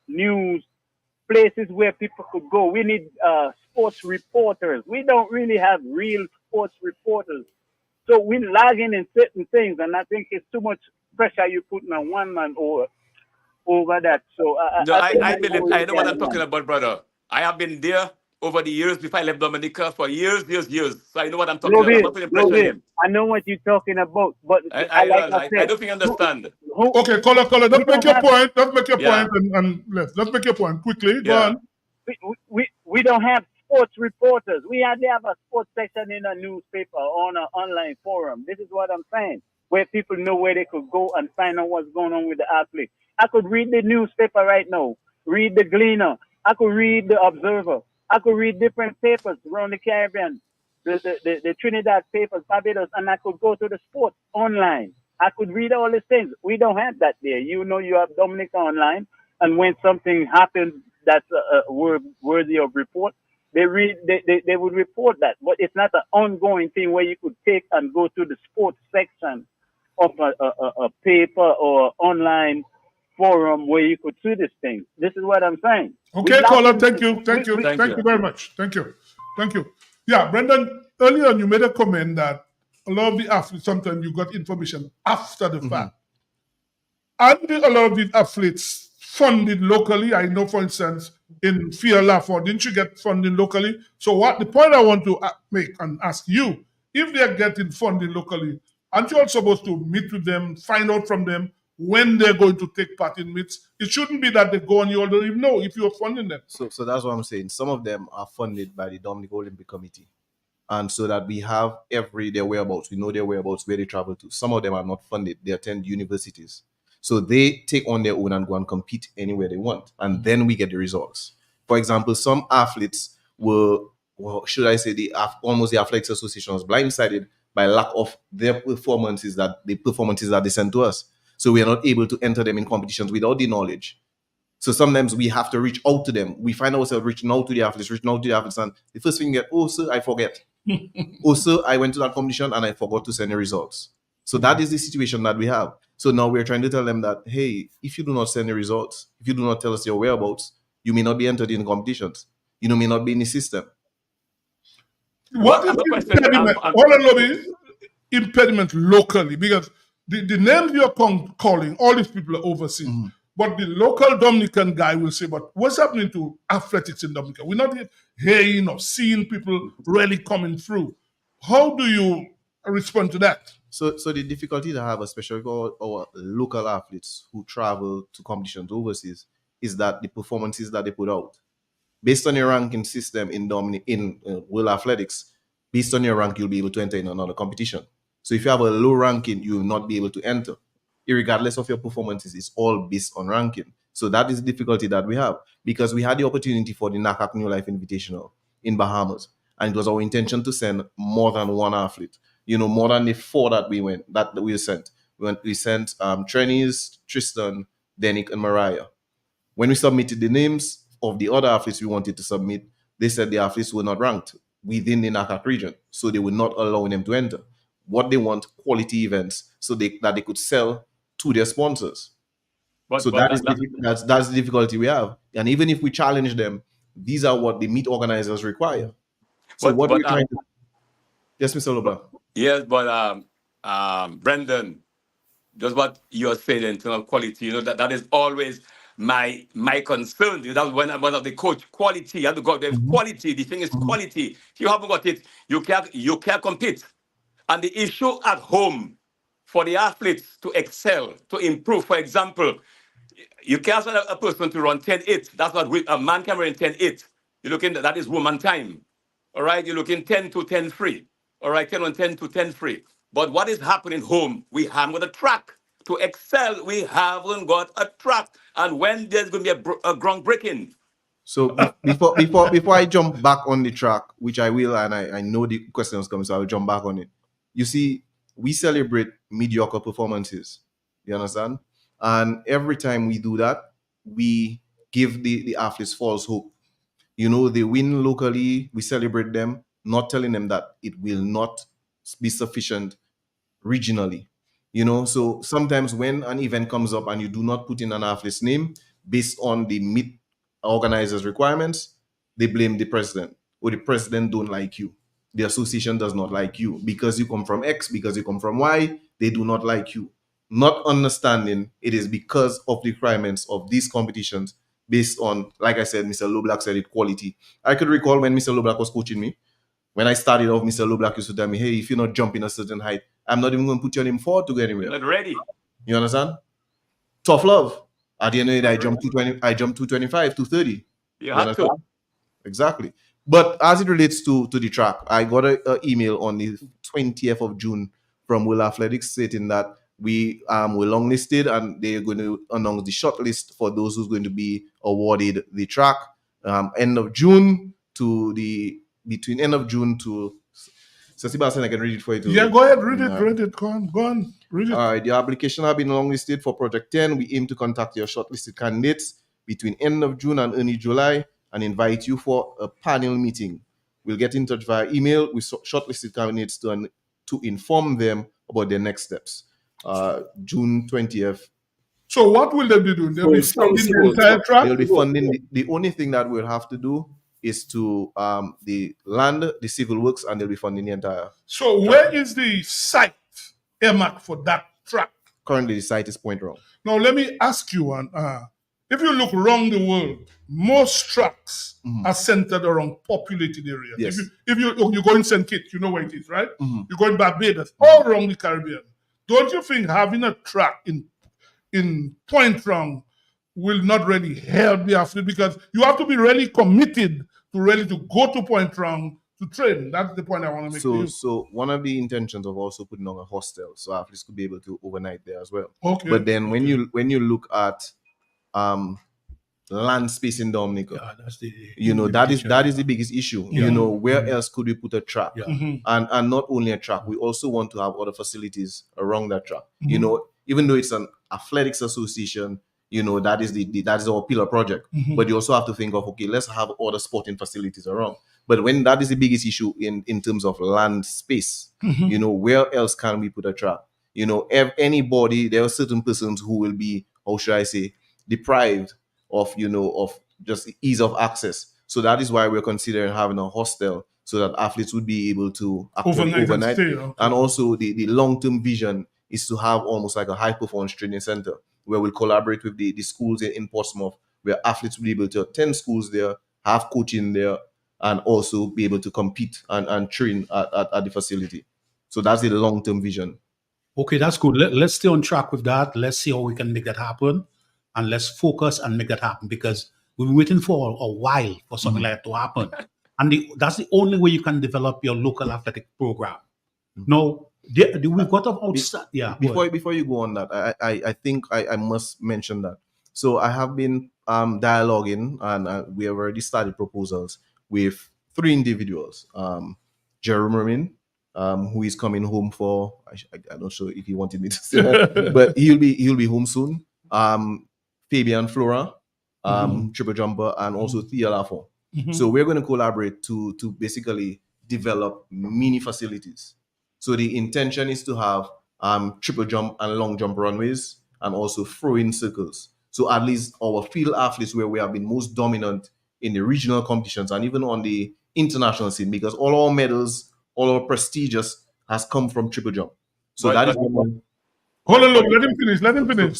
news, places where people could go. We need sports reporters. We don't really have real sports reporters. So we're lagging in certain things, and I think it's too much pressure you're putting on one man over that. So I know what I'm talking about, brother. I have been there over the years before I left Dominica for years. So I know what I'm talking about. I'm not putting pressure on him. I know what you're talking about, but I don't think you understand. Okay, caller, let's make your point. Let's make your point and let's make your point quickly. Go on. We don't have sports reporters. We hardly have a sports section in a newspaper or on an online forum. This is what I'm saying, where people know where they could go and find out what's going on with the athlete. I could read the newspaper right now, read the Gleaner. I could read the Observer. I could read different papers around the Caribbean, the Trinidad papers, Barbados, and I could go to the sports online. I could read all these things. We don't have that there. You know, you have Dominica Online, and when something happens that's worthy of report, they would report that. But it's not an ongoing thing where you could take and go to the sports section of a paper or online forum where you could see this thing. This is what I'm saying. Okay, caller, thank you very much. Thank you. Yeah, Brendan, earlier on you made a comment that a lot of the athletes, sometimes you got information after the fact. And a lot of these athletes funded locally. I know, for instance, in Thea Lafont, didn't you get funding locally? So the point I want to make and ask you, if they're getting funding locally, aren't you all supposed to meet with them, find out from them when they're going to take part in meets? It shouldn't be that they go and you all don't even know if you're funding them. So that's what I'm saying. Some of them are funded by the Dominica Olympic Committee. And so that we have their whereabouts. We know their whereabouts, where they travel to. Some of them are not funded. They attend universities. So they take on their own and go and compete anywhere they want. And then we get the results. For example, some athletes were, the Athletics Association was blindsided by lack of their performances that they sent to us. So we are not able to enter them in competitions without the knowledge. So sometimes we have to reach out to them. We find ourselves reaching out to the athletes, and the first thing you get, oh, sir, I forget. Oh, sir, I went to that competition and I forgot to send the results. So that is the situation that we have. So now we're trying to tell them that, hey, if you do not send the results, if you do not tell us your whereabouts, you may not be entered in competitions. You may not be in the system. What is the impediment? Hold on, Lobby. Impediment locally, because the names you're calling, all these people are overseas. But the local Dominican guy will say, but what's happening to athletics in Dominica? We're not hearing or seeing people really coming through. How do you respond to that? So the difficulty that I have, especially for our local athletes who travel to competitions overseas, is that the performances that they put out, based on your ranking system in World Athletics, based on your rank, you'll be able to enter in another competition. So if you have a low ranking, you will not be able to enter. Irregardless of your performances, it's all based on ranking. So that is the difficulty that we have, because we had the opportunity for the NACAC New Life Invitational in Bahamas, and it was our intention to send more than one athlete. More than the 4 that we sent. We sent Trennis, Tristan, Denick, and Mariah. When we submitted the names of the other athletes we wanted to submit, they said the athletes were not ranked within the NACAC region, so they were not allowing them to enter. What they want, quality events, so that they could sell to their sponsors. That's the difficulty we have. And even if we challenge them, these are what the meet organizers require. So what we're trying to... Yes, Mr. LeBlanc. Yes, but Brendan, just what you're saying in terms of quality, that is always my concern. That's one of the coach, quality. You have to go there. Quality. The thing is quality. If you haven't got it, you can't compete. And the issue at home for the athletes to excel, to improve, for example, you can't send a person to run 10-8. That's not a man can run 10-8. You're looking, that is woman time. All right, you're looking 10 to 10-3. All right, 10 to 10-3. But what is happening home? We haven't got a track. To excel, we haven't got a track. And when there's going to be a groundbreaking. So before I jump back on the track, which I will, and I know the questions come, so I'll jump back on it. You see, we celebrate mediocre performances. You understand? And every time we do that, we give the athletes false hope. They win locally, we celebrate them, not telling them that it will not be sufficient regionally. So sometimes when an event comes up and you do not put in an athlete's name based on the meet organizers' requirements, they blame the president, or the president don't like you. The association does not like you because you come from X, because you come from Y, they do not like you. Not understanding it is because of the requirements of these competitions based on, like I said, Mr. LeBlanc said it, quality. I could recall when Mr. LeBlanc was coaching me, when I started off, Mr. LeBlanc used to tell me, hey, if you're not jumping a certain height, I'm not even going to put your name forward to go anywhere. Not ready. You understand? Tough love. At the end of the day, I jumped 225, 230. You have to. Exactly. But as it relates to the track, I got an email on the 20th of June from World Athletics stating that we were longlisted and they're going to announce the short list for those who's going to be awarded the track end of June to between end of June to... So Sebastian, I can read it for you too. Yeah, go ahead, read it. Go on, read it. All right, the application have been longlisted for Project 10. We aim to contact your shortlisted candidates between end of June and early July and invite you for a panel meeting. We'll get in touch via email with shortlisted candidates to inform them about their next steps. June 20th. So what will they be doing? They'll be funding the entire track? They'll be funding. The only thing that we'll have to do is to the land, the civil works, and they'll be funding the entire. So where is the site earmarked for that track? Currently, the site is Point Round. Now, let me ask you one. If you look around the world, most tracks are centered around populated areas. Yes. If you go in St. Kitts, you know where it is, right? You go in Barbados, all around the Caribbean. Don't you think having a track in Point Round will not really help the athlete? Because you have to be really committed to go to Point Round to train. That's the point I want to make to you. So one of the intentions of also putting on a hostel, so athletes could be able to overnight there as well. Okay. But then when you look at land space in Dominica, that's the that is the biggest issue. Where else could we put a track? And not only a track, we also want to have other facilities around that track. Even though it's an athletics association, that is our pillar project. But you also have to think of, okay, let's have other sporting facilities around. But when that is the biggest issue in terms of land space, where else can we put a track? Anybody, there are certain persons who will be, how should I say, deprived of just ease of access. So that is why we're considering having a hostel so that athletes would be able to actually overnight. And stay, okay. And also the long-term vision is to have almost like a high-performance training center where we'll collaborate with the schools in Portsmouth, where athletes will be able to attend schools there, have coaching there, and also be able to compete and train at the facility. So that's the long-term vision. Okay, that's good. Let's stay on track with that. Let's see how we can make that happen. And let's focus and make that happen, because we've been waiting for a while for something like that to happen. And that's the only way you can develop your local athletic program. Now, we've got Before you go on that, I think I must mention that. So I have been dialoguing, and we have already started proposals with 3 individuals. Jerome Ramin, who is coming home for, I'm not sure if he wanted me to say that, but he'll be home soon. Fabian Flora, triple jumper, and also Thea Lafont. So we're going to collaborate to basically develop mini facilities. So the intention is to have triple jump and long jump runways, and also throw-in circles. So at least our field athletes, where we have been most dominant in the regional competitions and even on the international scene, because all our medals, all our prestigious has come from triple jump. So that is what hold on, look, let him finish.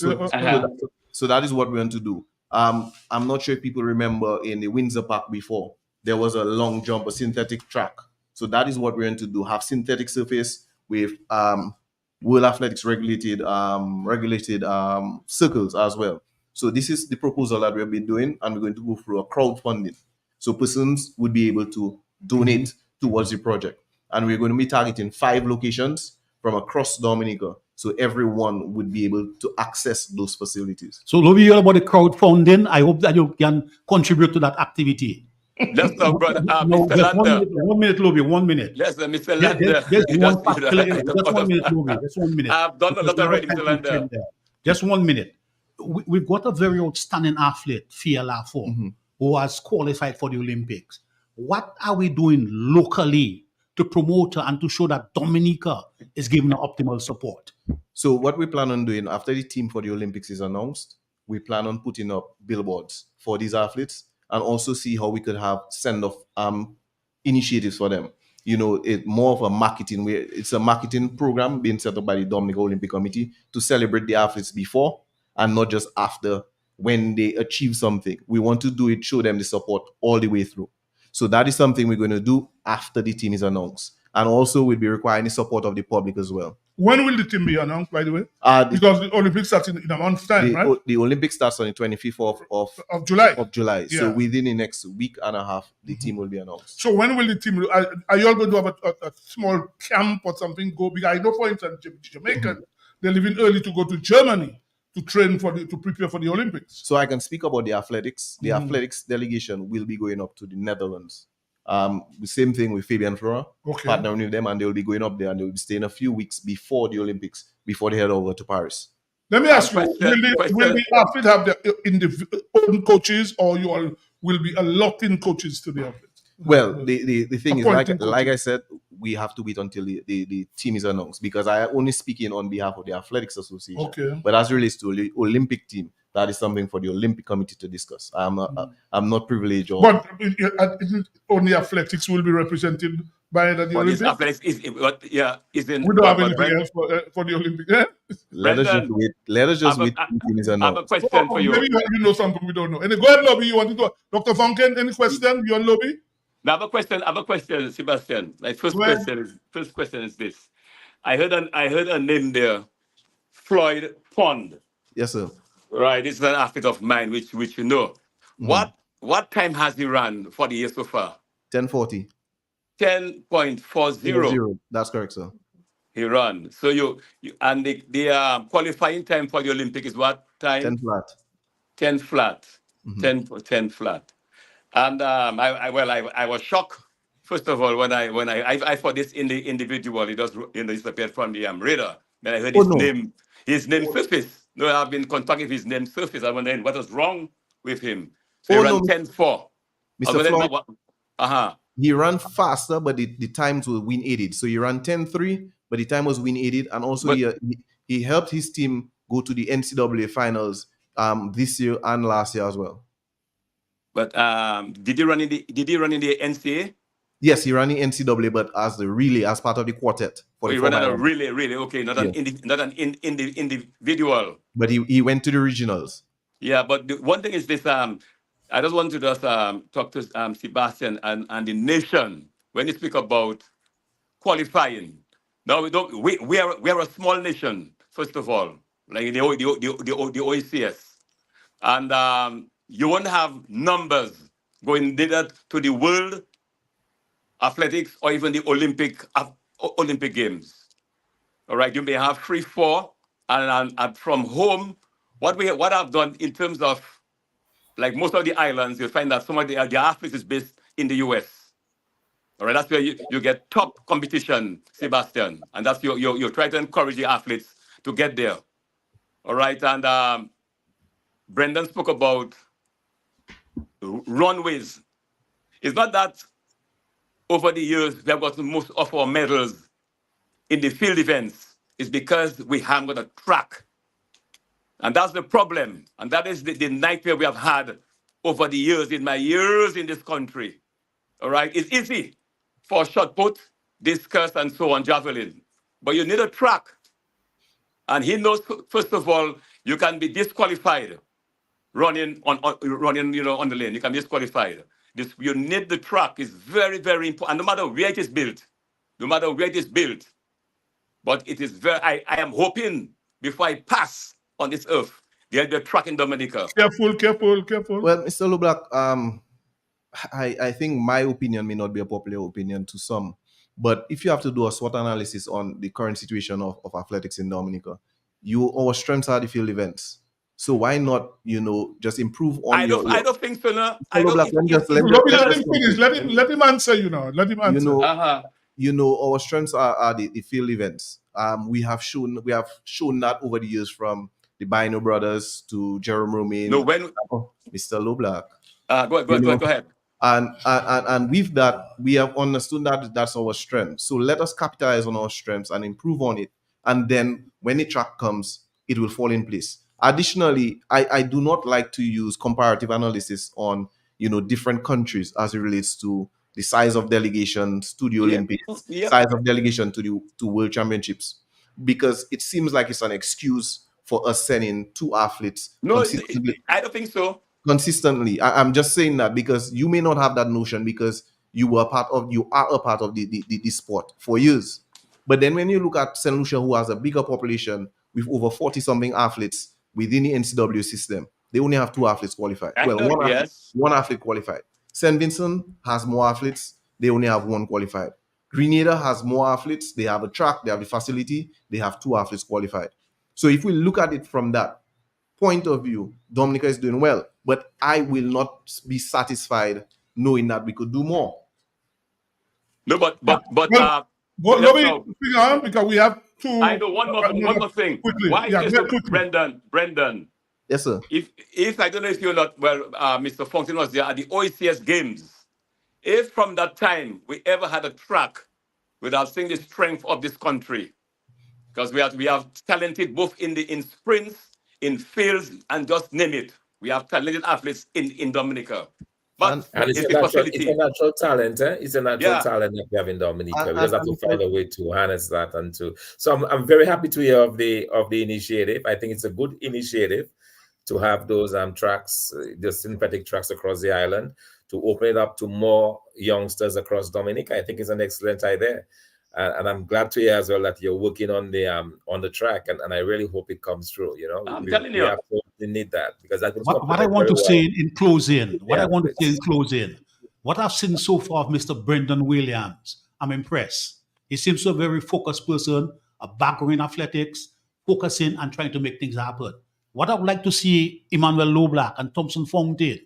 So that is what we want to do. I'm not sure if people remember in the Windsor Park before, there was a long jump, a synthetic track. So that is what we're going to do, have synthetic surface with World Athletics regulated circles as well. So this is the proposal that we've been doing, and we're going to go through a crowdfunding. So persons would be able to donate towards the project. And we're going to be targeting 5 locations from across Dominica. So everyone would be able to access those facilities. So, Lobby, you heard about the crowdfunding. I hope that you can contribute to that activity. Just now, brother, Mr. Lander. 1 minute, Lobby, 1 minute. Yes, Mr. Lander. Just 1 minute, Lobby. Just 1 minute. I've done a lot already, Mr. Lander. Just 1 minute. We've got a very outstanding athlete, Thea Lafont, who has qualified for the Olympics. What are we doing locally to promote her and to show that Dominica is giving her optimal support? So what we plan on doing after the team for the Olympics is announced, we plan on putting up billboards for these athletes, and also see how we could have send-off initiatives for them. It's more of a marketing. It's a marketing program being set up by the Dominica Olympic Committee to celebrate the athletes before and not just after, when they achieve something. We want to do it, show them the support all the way through. So that is something we're going to do after the team is announced. And also we'll be requiring the support of the public as well. When will the team be announced, by the way? Because the Olympics starts in a month's time, right? The Olympics starts on the 25th of July. Yeah. So within the next week and a half, the team will be announced. So when will the team, are you all going to have a small camp or something go? Because I know, for instance, Jamaica, they're leaving early to go to Germany to train to prepare for the Olympics. So I can speak about the athletics. The athletics delegation will be going up to the Netherlands. The same thing with Fabian Flora, partnering with them, and they'll be going up there, and they'll be staying a few weeks before the Olympics, before they head over to Paris. Let me ask you, will the athlete have their own coaches, or you all will be allotting coaches to the athletes? Well, the thing is, like I said, we have to wait until the team is announced, because I am only speaking on behalf of the Athletics Association. Okay. But as relates to the Olympic team, that is something for the Olympic Committee to discuss. I'm not privileged. But only athletics will be represented by the Olympics. Athletics is in. We don't have anything else for the Olympics. Yeah? Let us just wait. I have a question for you. Maybe you know something we don't know. Go ahead, Lobby. You want to go, Dr. Funken? Any question? You on Lobby? I have a question, Sebastian. My first question is this. I heard a name there, Floyd Pond. Yes, sir. Right, this is an athlete of mine, which you know. What time has he run for the year so far? 10:40. 10.40. That's correct, sir. He ran. So you and the qualifying time for the Olympic is what time? 10 flat. 10 flat. 10 flat. And I was shocked. First of all, when I thought this individual, he just disappeared from the radar. Then I heard his name surface. No, I've been contacting his name surface. I wondering what was wrong with him. So he Oh, ran no, 10-4. Mr. Floyd, Uh-huh. he ran faster, but the times were win aided. So he ran 10-3, but the time was win aided, and also he helped his team go to the NCAA finals this year and last year as well. But did he run in the NCAA? Yes, he ran the NCAA, but as part of the quartet. For he ran at a really, okay, not an individual. But he went to the regionals. Yeah, but the one thing is this, I just want to just talk to Sebastian and the nation when you speak about qualifying. Now we are a small nation, first of all, like the OECS. And you won't have numbers going neither to the World Athletics or even the Olympic Games. All right, you may have 3-4, and from home, what I've done in terms of like most of the islands, you'll find that some of the athletes is based in the US. All right, that's where you get top competition, Sebastian, and that's you try to encourage the athletes to get there. All right, and Brendan spoke about runways. It's not that over the years we have gotten most of our medals in the field events. It's because we haven't got a track. And that's the problem. And that is the nightmare we have had over the years, in my years in this country. All right, it's easy for shot put, discus, and so on, javelin. But you need a track. And he knows, first of all, you can be disqualified running on the lane. You can be disqualified. You need the track. It's very, very important. And no matter where it is built, but it is very, I am hoping before I pass on this earth, there'll be a track in Dominica. Careful. Well, Mr. LeBlanc, I think my opinion may not be a popular opinion to some, but if you have to do a SWOT analysis on the current situation of athletics in Dominica, our strengths are the field events. So why not, just improve on I don't think so, no. Let him finish. Let him answer, Let him answer. Our strengths are the field events. We have shown that over the years, from the Bino brothers to Jerome Romain. No, when Mr. LeBlanc. Go ahead. And with that, we have understood that that's our strength. So let us capitalize on our strengths and improve on it. And then when the track comes, it will fall in place. Additionally, I do not like to use comparative analysis on different countries as it relates to the size of delegations to the Olympics, size of delegation to World Championships, because it seems like it's an excuse for us sending two athletes. No, I don't think so. Consistently, I'm just saying that because you may not have that notion because you are a part of the sport for years. But then when you look at St. Lucia, who has a bigger population with over 40-something athletes within the NCAA system, they only have two athletes qualified. One athlete qualified. St. Vincent has more athletes. They only have one qualified. Grenada has more athletes. They have a track. They have the facility. They have two athletes qualified. So if we look at it from that point of view, Dominica is doing well. But I will not be satisfied knowing that we could do more. No, but let me figure out, because we have to. I know one more thing. Quickly. Why is Brendan? Yes, sir. If I don't know if you're not, Mr. Fountain was there at the OECS Games. If from that time we ever had a track without seeing the strength of this country, because we have talented both in sprints, in fields, and just name it. We have talented athletes in Dominica. But it's a natural talent, eh? It's a natural talent that we have in Dominica. We just have to find a way to harness that so I'm very happy to hear of the initiative. I think it's a good initiative to have those tracks, the synthetic tracks across the island, to open it up to more youngsters across Dominica. I think it's an excellent idea. And I'm glad to hear as well that you're working on the track, and I really hope it comes through. I'm telling you, we absolutely need that, because that what I want to say in closing, what I've seen so far of Mr. Brendan Williams, I'm impressed. He seems to be a very focused person, a background in athletics, focusing and trying to make things happen. What I would like to see Emmanuel LeBlanc and Thompson Fountain,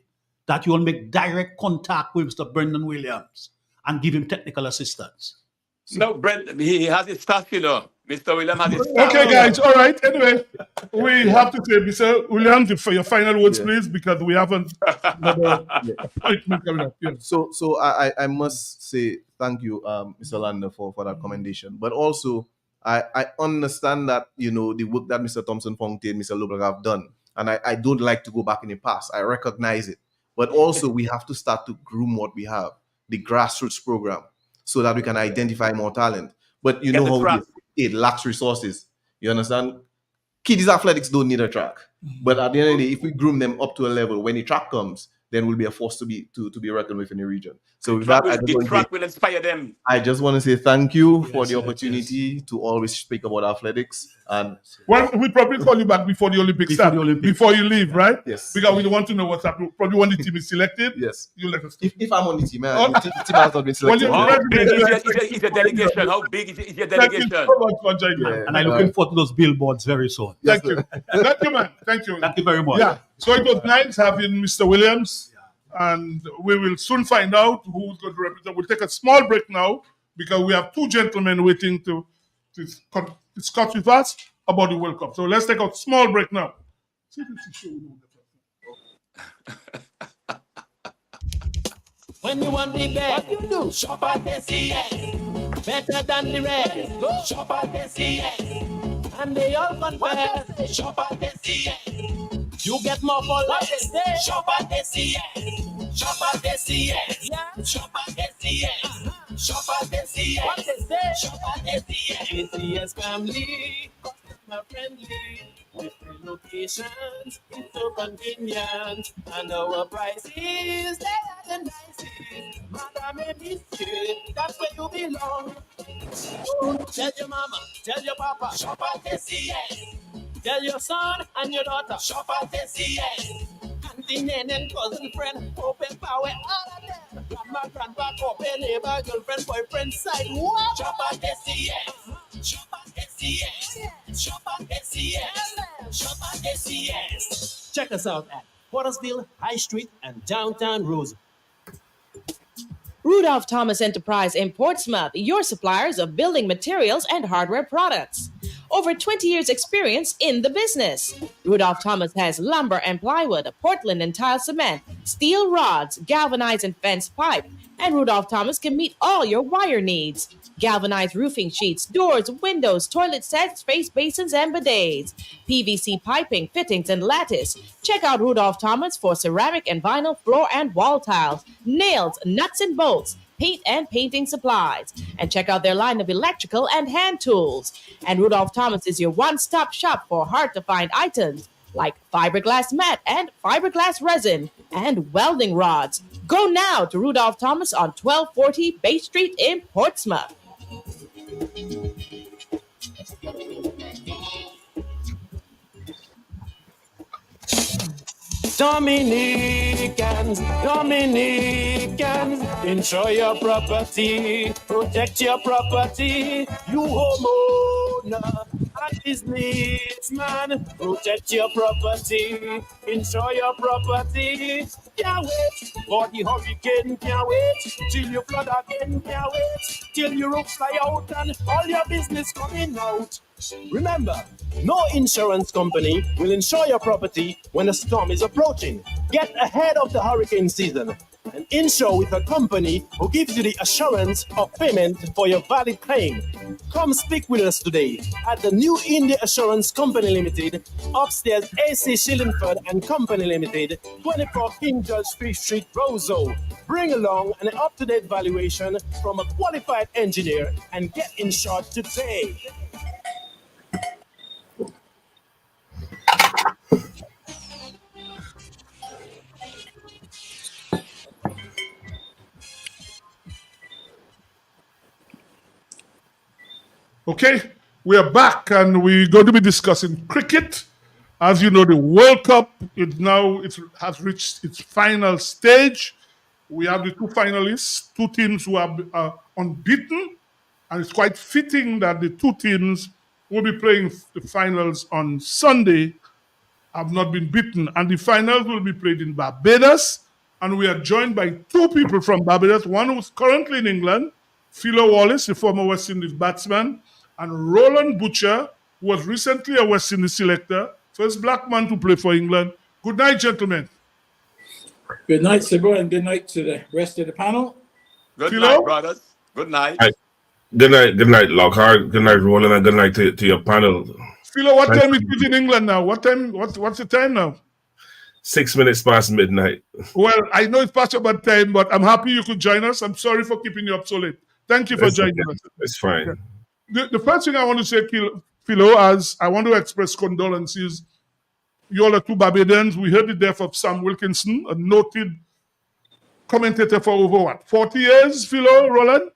that you will make direct contact with Mr. Brendan Williams and give him technical assistance. No, Brent, he has his staff, Mr. William has his Okay, guys. All right. Anyway, we have to say, Mr. Williams, for your final words, Yeah. please, because we haven't another appointment coming up. Yes. So I must say thank you, Mr. Lander, for that commendation. But also, I understand that, you know, the work that Mr. Thompson Fontaine, Mr. Loblag have done. And I don't like to go back in the past. I recognize it. But also, we have to start to groom what we have, the grassroots program, so that we can identify more talent. But you know how it lacks resources. You understand? Kids athletics don't need a track. But at the end of the day, if we groom them up to a level, when the track comes, then we'll be a force to be reckoned with in the region. So with that, the track will inspire them. I just want to say thank you for the opportunity to always speak about athletics. And well, we'll probably call you back before the Olympics start, before you leave, right? Yes. Because we want to know what's happening. Probably when the team is selected. Yes. You let us. If I'm on the team, the team has not been selected. How big is your delegation? How big is your delegation? Thank you so much for joining me. And I'm looking forward to those billboards very soon. Thank you. Thank you, man. Thank you. Thank you very much. Yeah. So it was nice having Mr. Williams. And we will soon find out who's going to represent. We'll take a small break now because we have two gentlemen waiting to discuss with us about the World Cup. So let's take a small break now. When you want the best, what you do? Shop at SCN. Better than the rest. Go shop at SCN. And they all confess. Shop at SCN. You get more for less. Shop at SCN. Shop at SCN. Yeah. Shop at SCN. Shop at SCN. What is that? Shop at SCN. ACS family, customer friendly. Different locations, it's so convenient. And our prices, they are the nicest. Madam, that's where you belong. Tell your mama, tell your papa, shop at SCN. Tell your son and your daughter, shop at SCN. Auntie, nan, and cousin, friend, open power, all of them. Grandma, grandpa, open neighbor, girlfriend, boyfriend, side, what? Shop at SCN. Shop at SCN. Shop at SCN. Shop at SCN. Check us out at Pottersville, High Street, and downtown Roseau. Rudolph Thomas Enterprise in Portsmouth, your suppliers of building materials and hardware products. Over 20 years experience in the business. Rudolph Thomas has lumber and plywood, Portland and tile cement, steel rods, galvanized and fenced pipe, and Rudolph Thomas can meet all your wire needs. Galvanized roofing sheets, doors, windows, toilet sets, face basins, and bidets. PVC piping, fittings, and lattice. Check out Rudolph Thomas for ceramic and vinyl floor and wall tiles, nails, nuts and bolts, paint and painting supplies. And check out their line of electrical and hand tools. And Rudolph Thomas is your one-stop shop for hard-to-find items like fiberglass mat and fiberglass resin and welding rods. Go now to Rudolph Thomas on 1240 Bay Street in Portsmouth. Dominicans, insure your property, protect your property. You homeowner and businessman, protect your property, insure your property. Can't wait for the hurricane, can't wait till you flood again, can't wait till your roof fly out and all your business coming out. Remember, no insurance company will insure your property when a storm is approaching. Get ahead of the hurricane season and insure with a company who gives you the assurance of payment for your valid claim. Come speak with us today at the New India Assurance Company Limited, upstairs AC Shillingford and Company Limited, 24 King George Street, Roseau. Bring along an up-to-date valuation from a qualified engineer and get insured today. Okay, we are back and we're going to be discussing cricket. As you know, the World Cup has reached its final stage. We have the two finalists, two teams who are unbeaten, and it's quite fitting that the two teams will be playing the finals on Sunday have not been beaten, and the finals will be played in Barbados, and we are joined by two people from Barbados, one who's currently in England, Philo Wallace, the former West Indies batsman, and Roland Butcher, who was recently a West Indies selector, first black man to play for England. Good night, gentlemen. Good night, Sibo, and good night to the rest of the panel. Good Philo? night, brothers. Good night. Good night, Lockhart. Good night, Roland, and good night to your panel. Philo, what time is it in England now? What time? What's the time now? 6 minutes past midnight. Well, I know it's past your bedtime, but I'm happy you could join us. I'm sorry for keeping you up so late. Thank you for That's joining okay. us. It's fine. The first thing I want to say, Philo, as I want to express condolences. You all are two Barbadians. We heard the death of Sam Wilkinson, a noted commentator for over 40 years, Philo, Roland?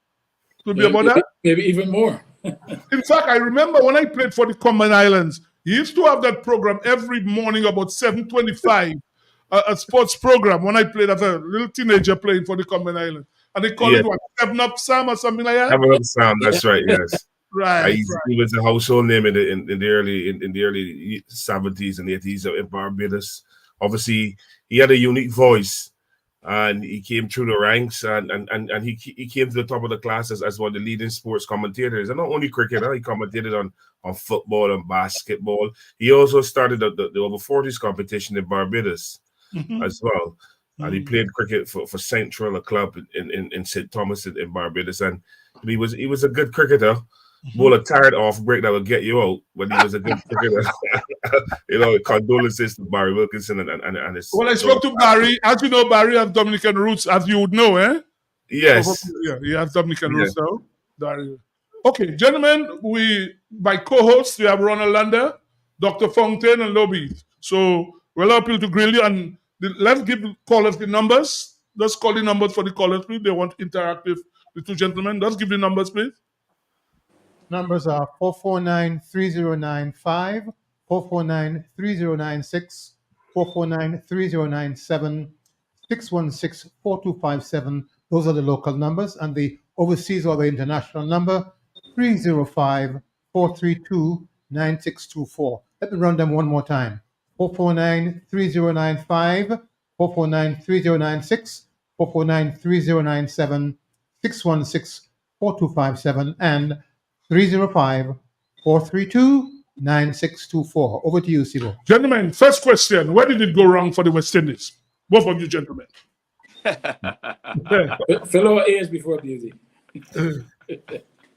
Could be about that? Maybe even more. In fact, I remember when I played for the Common Islands, he used to have that program every morning about 7:25, a sports program when I played as a little teenager playing for the Common Islands. And they called it what, 7 Up Sam or something like that? 7 Up Sam, that's right, yes. Right. He was a household name in the early 70s and 80s in Barbados. Obviously, he had a unique voice, and he came through the ranks, and he came to the top of the class as one of the leading sports commentators, and not only cricket. He commentated on football and basketball. He also started the over 40s competition in Barbados as well, and he played cricket for Central, a club in St. Thomas in Barbados, and he was a good cricketer. Bowl a tired off break that will get you out, but he was a good cricketer. Condolences to Barry Wilkinson and his. Well, I spoke to Barry. As you know, Barry has Dominican roots, as you would know, eh? Yes. Yeah, he has Dominican roots now. Barry. Okay, gentlemen, my co-hosts, we have Ronald Lander, Dr. Fountain, and Lobby. So we'll appeal to grill you, and let's give the callers the numbers. Let's call the numbers for the callers, please. They want interactive, the two gentlemen. Let's give the numbers, please. Numbers are 449-3095, 449-3096, 449-3097, 616-4257. Those are the local numbers. And the overseas or the international number, 305-432-9624. Let me run them one more time. 449-3095, 449-3096, 449-3097, 616-4257, and 305-432-9624. Over to you, Sibo. Gentlemen, first question. Where did it go wrong for the West Indies? Both of you gentlemen. Fellow ears before beauty.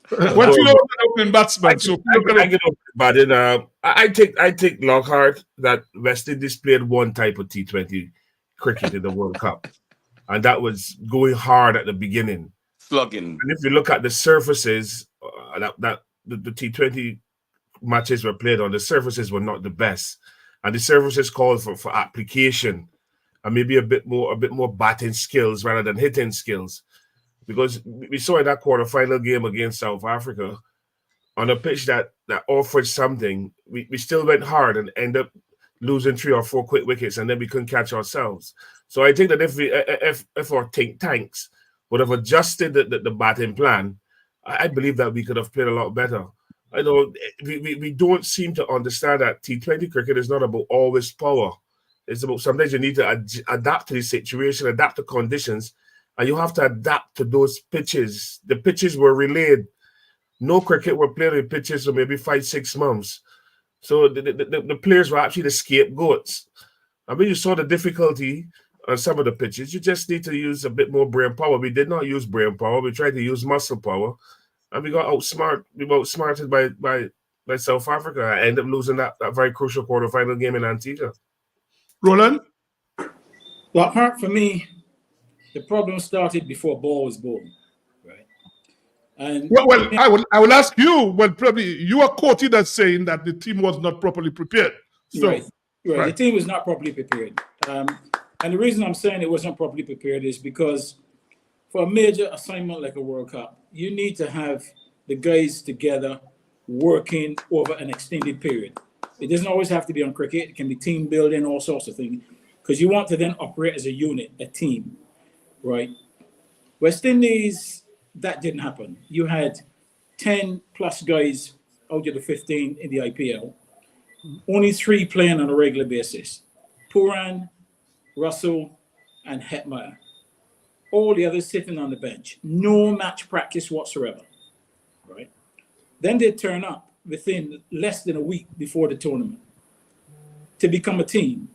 What you know about opening batsman? I take Lockhart that West Indies played one type of T20 cricket in the World Cup, and that was going hard at the beginning. Slugging. And if you look at the surfaces that the T20 matches were played on, the surfaces were not the best, and the surfaces called for application and maybe a bit more batting skills rather than hitting skills, because we saw in that quarterfinal game against South Africa on a pitch that offered something. We still went hard and ended up losing 3 or 4 quick wickets, and then we couldn't catch ourselves. So I think that if our think tanks would have adjusted the batting plan, I believe that we could have played a lot better. I know we don't seem to understand that T20 cricket is not about always power. It's about sometimes you need to adapt to the situation, adapt to conditions, and you have to adapt to those pitches. The pitches were relayed. No cricket were played with pitches for maybe 5-6 months. So the players were actually the scapegoats. I mean, you saw the difficulty on some of the pitches. You just need to use a bit more brain power. We did not use brain power. We tried to use muscle power, and we got outsmarted. We were outsmarted by South Africa. I ended up losing that very crucial quarterfinal game in Antigua. Roland? Lockhart, for me, the problem started before ball was born, right? And I will ask you. Well, probably you are quoted as saying that the team was not properly prepared. So, right. The team was not properly prepared. And the reason I'm saying it wasn't properly prepared is because for a major assignment like a World Cup, you need to have the guys together working over an extended period. It doesn't always have to be on cricket. It can be team building, all sorts of things, because you want to then operate as a unit, a team, right? West Indies, that didn't happen. You had 10 plus guys out of the 15 in the IPL, only 3 playing on a regular basis. Pooran, Russell, and Hetmeyer. All the others sitting on the bench. No match practice whatsoever, right? Then they turn up within less than a week before the tournament to become a team.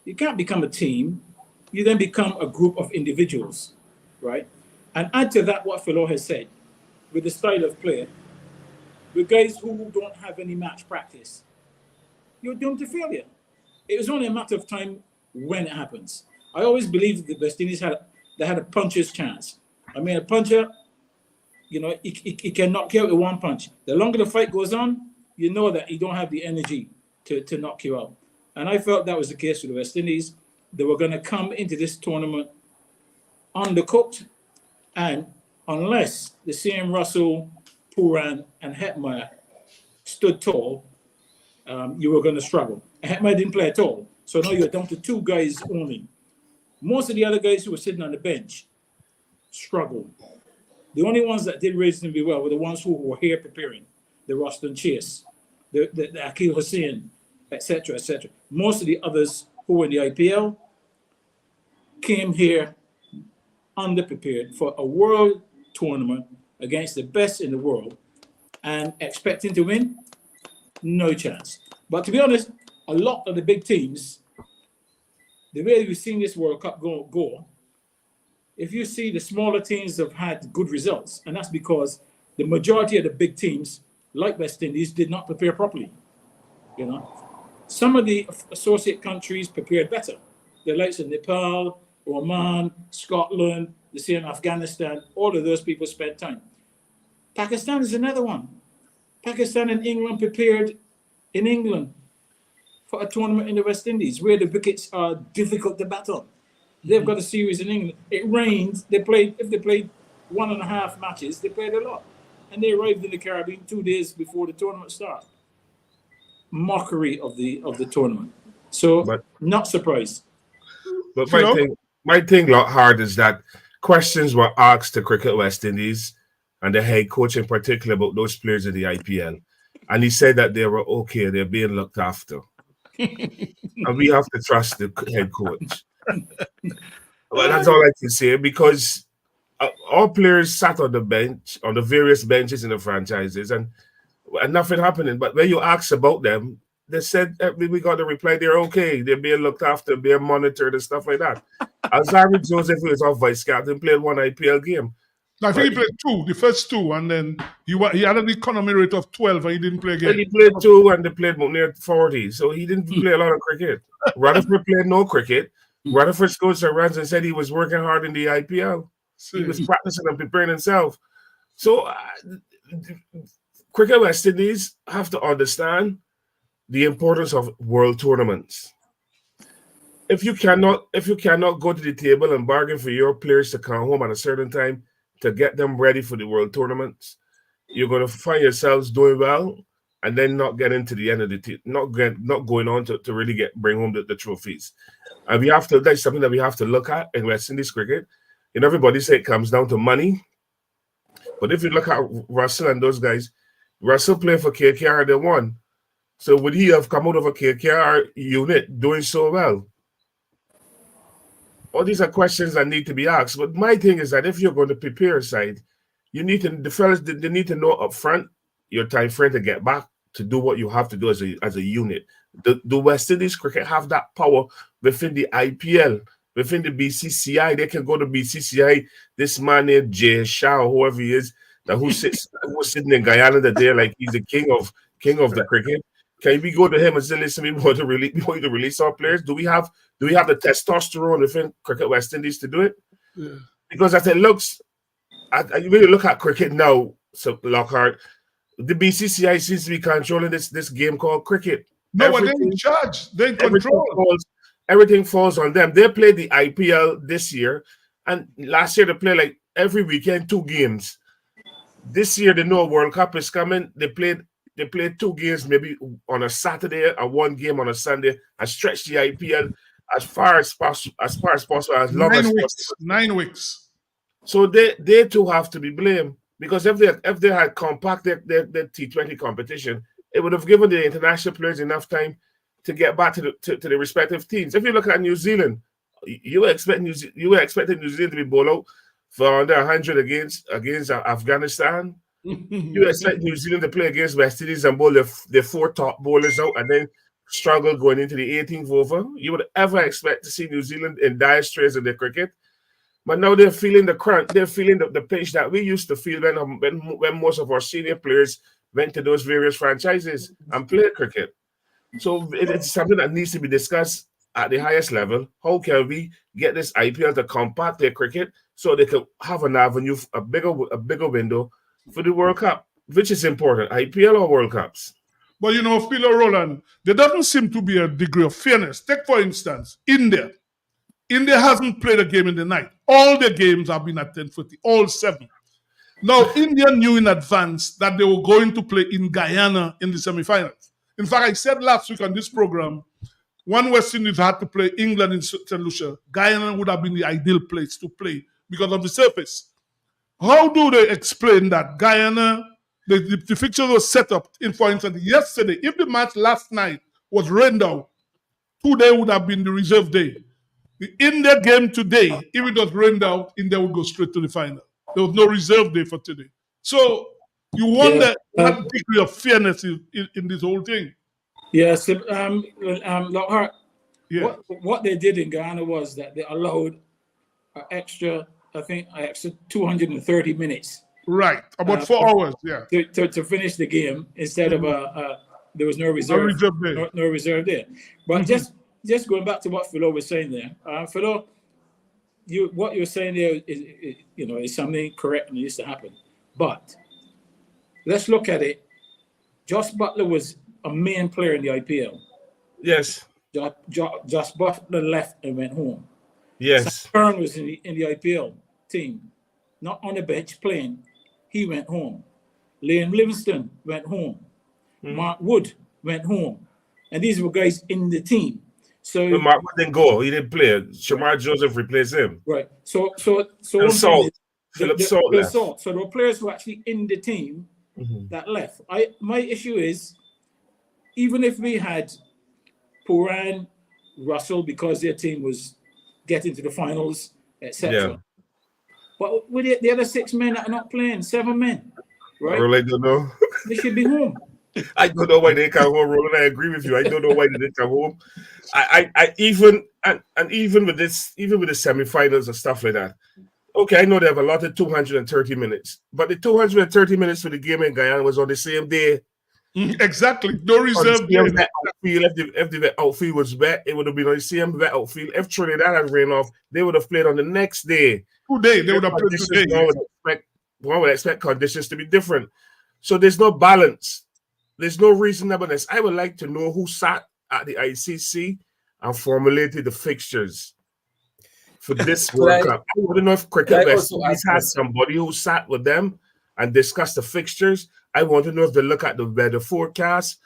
You can't become a team. You then become a group of individuals, right? And add to that what Philo has said, with the style of play, with guys who don't have any match practice, you're doomed to failure. It was only a matter of time when it happens. I always believed that the West Indies had a puncher's chance. I mean, a puncher, you know, he can knock you out with one punch. The longer the fight goes on, you know that he don't have the energy to knock you out. And I felt that was the case with the West Indies. They were going to come into this tournament undercooked, and unless the same Russell, Pooran, and Hetmeyer stood tall, you were going to struggle. Hetmeyer didn't play at all. So now you're down to two guys only. Most of the other guys who were sitting on the bench struggled. The only ones that did reasonably well were the ones who were here preparing. The Roston Chase, the Akil Hussain, etc., etc. Most of the others who were in the IPL came here underprepared for a world tournament against the best in the world and expecting to win, no chance. But to be honest, a lot of the big teams, the way we've seen this World Cup go, if you see the smaller teams have had good results, and that's because the majority of the big teams, like West Indies, did not prepare properly. You know, some of the associate countries prepared better. The likes of Nepal, Oman, Scotland, the same Afghanistan, all of those people spent time. Pakistan is another one. Pakistan and England prepared in England for a tournament in the West Indies where the wickets are difficult to bat on. They've got a series in England. It rains. If they played 1.5 matches, they played a lot. And they arrived in the Caribbean 2 days before the tournament started. Mockery of the tournament. So, not surprised. But my thing, Lockhart, is that questions were asked to Cricket West Indies and the head coach in particular about those players in the IPL. And he said that they were okay, they're being looked after. And we have to trust the head coach. Well, that's all I can say, because all players sat on the bench, on the various benches in the franchises, and nothing happening. But when you ask about them, they said, we got the reply, they're okay, they're being looked after, being monitored and stuff like that. Alzarri Joseph, who is our vice captain, played one IPL game. I think he played 2, the first 2, and then he had an economy rate of 12 and he didn't play again. He played 2 and they played near 40, so he didn't play a lot of cricket. Rutherford played no cricket. Rutherford scored some runs and said he was working hard in the IPL. He was practicing and preparing himself. So Cricket West Indies have to understand the importance of world tournaments. If you cannot go to the table and bargain for your players to come home at a certain time to get them ready for the world tournaments, you're going to find yourselves doing well and then not getting to the end of the not going on to really bring home the trophies. And that's something that we have to look at in West Indies cricket. And everybody say it comes down to money. But if you look at Russell and those guys, Russell played for KKR, they won. So would he have come out of a KKR unit doing so well? All these are questions that need to be asked. But my thing is that if you're going to prepare a side, the fellas, they need to know up front your time frame to get back to do what you have to do as a unit. The West Indies cricket have that power within the IPL, within the BCCI. They can go to BCCI. This man named Jay Shah, or whoever he is, who's sitting in Guyana today like he's the king of the cricket. Can we go to him and say, listen, we want to release our players? Do we have the testosterone within Cricket West Indies to do it? Yeah. Because as it looks, you really look at cricket now, so Lockhart, the BCCI seems to be controlling this game called cricket. No, but they're in charge. They're in control. Everything falls on them. They played the IPL this year, and last year they played like every weekend 2 games. This year they know World Cup is coming. They played 2 games maybe on a Saturday and 1 game on a Sunday, and stretched the IPL as far as possible, as long as possible. 9 weeks. So they too have to be blamed, because if they had compacted their T20 competition, it would have given the international players enough time to get back to the respective teams. If you look at New Zealand, you were expecting New Zealand to be bowled out for under 100 against Afghanistan. You expect New Zealand to play against West Indies and bowl their 4 top bowlers out and then struggle going into the 18th over? You would ever expect to see New Zealand in dire straits in their cricket? But now they're feeling the crunch. They're feeling the pinch that we used to feel when most of our senior players went to those various franchises and played cricket. So it's something that needs to be discussed at the highest level. How can we get this IPL to compact their cricket so they can have an avenue, a bigger window for the World Cup, which is important, IPL or World Cups? But you know, Phil or Roland, there doesn't seem to be a degree of fairness. Take, for instance, India. India hasn't played a game in the night. All their games have been at 10:40, all 7. Now, India knew in advance that they were going to play in Guyana in the semifinals. In fact, I said last week on this program, when West Indies had to play England in St. Lucia, Guyana would have been the ideal place to play because of the surface. How do they explain that Guyana, the fixture was set up, for instance, yesterday, if the match last night was rained out, today would have been the reserve day. The India game today, if it was rained out, India would go straight to the final. There was no reserve day for today. So you wonder what degree of fairness is in this whole thing. Yes, Lockhart, what they did in Guyana was that they allowed an extra 230 minutes. Right, about 4 hours, yeah. To finish the game instead of there was no reserve day. No reserve there. But just going back to what Philo was saying there, Philo, what you're saying there is something correct and needs to happen. But let's look at it. Josh Butler was a main player in the IPL. Yes. Josh Butler left and went home. Yes. Sam Curran was in the IPL team, not on the bench playing. He went home. Liam Livingston went home. Mark Wood went home. And these were guys in the team. So Mark Wood didn't go. He didn't play. Shamar Joseph replaced him. Right. So Philip Salt left. So there were players who were actually in the team that left. My issue is, even if we had Puran, Russell, because their team was getting to the finals, etc. Yeah. But with the other 6 men that are not playing, 7 men, right? I really don't know. They should be home. I don't know why they come home, Roland. I agree with you. I don't know why they didn't come home. Even with this, even with the semifinals and stuff like that. Okay, I know they have allotted 230 minutes, but the 230 minutes for the game in Guyana was on the same day. Exactly. No reserve day. If the outfield was wet, it would have been on the same wet outfield. If Trinidad had rain off, they would have played on the next day. Today, they would have played today. One would expect conditions to be different. So there's no balance. There's no reasonableness. I would like to know who sat at the ICC and formulated the fixtures for this World Cup. I want to know if Cricket West Indies has somebody who sat with them and discussed the fixtures. I want to know if they look at the weather forecast.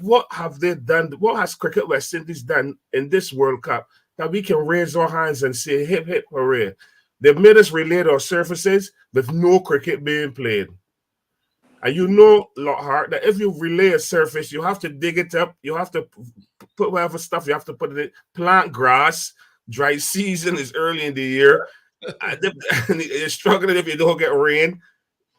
What have they done? What has Cricket West Indies done in this World Cup that we can raise our hands and say, hip, hip, hooray? They've made us relay our surfaces with no cricket being played. And you know, Lockhart, that if you relay a surface, you have to dig it up. You have to put whatever stuff you have to put in it. Plant grass. Dry season is early in the year. And you're struggling if you don't get rain.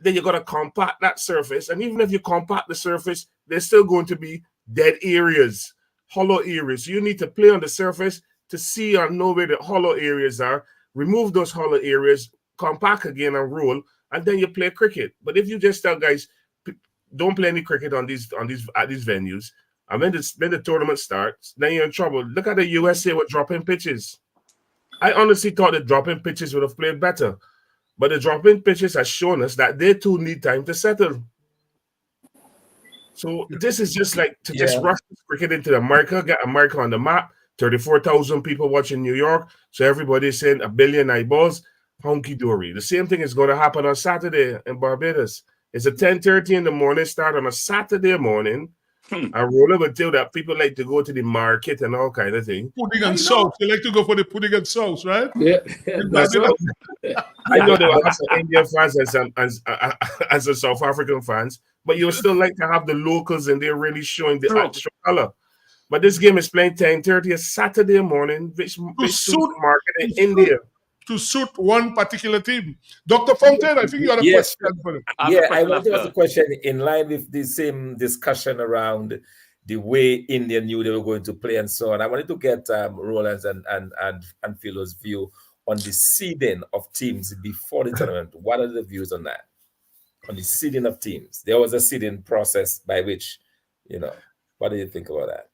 Then you got to compact that surface. And even if you compact the surface, there's still going to be dead areas, hollow areas. You need to play on the surface to see or know where the hollow areas are. Remove those hollow areas, compact again and roll, and then you play cricket. But if you just tell guys, don't play any cricket at these venues, and when the tournament starts, then you're in trouble. Look at the USA with dropping pitches. I honestly thought the dropping pitches would have played better. But the dropping pitches has shown us that they too need time to settle. So this is just like to just rush cricket into America, get America on the map. 34,000 people watching New York. So everybody's saying 1 billion eyeballs. Honky dory. The same thing is going to happen on Saturday in Barbados. It's a 10:30 in the morning start on a Saturday morning. And Roller would tell that people like to go to the market and all kind of thing. Pudding and sauce. They like to go for the pudding and sauce, right? Yeah. I know there were some Indian fans and some South African fans, but you would still like to have the locals and they're really showing the actual color. But this game is playing 10:30 a Saturday morning, which suits market in India. to suit one particular team. Dr. Fontaine, I think you had a Yes. question for him. Yeah, I want to ask a question in line with the same discussion around the way India knew they were going to play and so on. I wanted to get Roland's and Philo's view on the seeding of teams before the tournament. What are the views on that? On the seeding of teams. There was a seeding process by which, what do you think about that?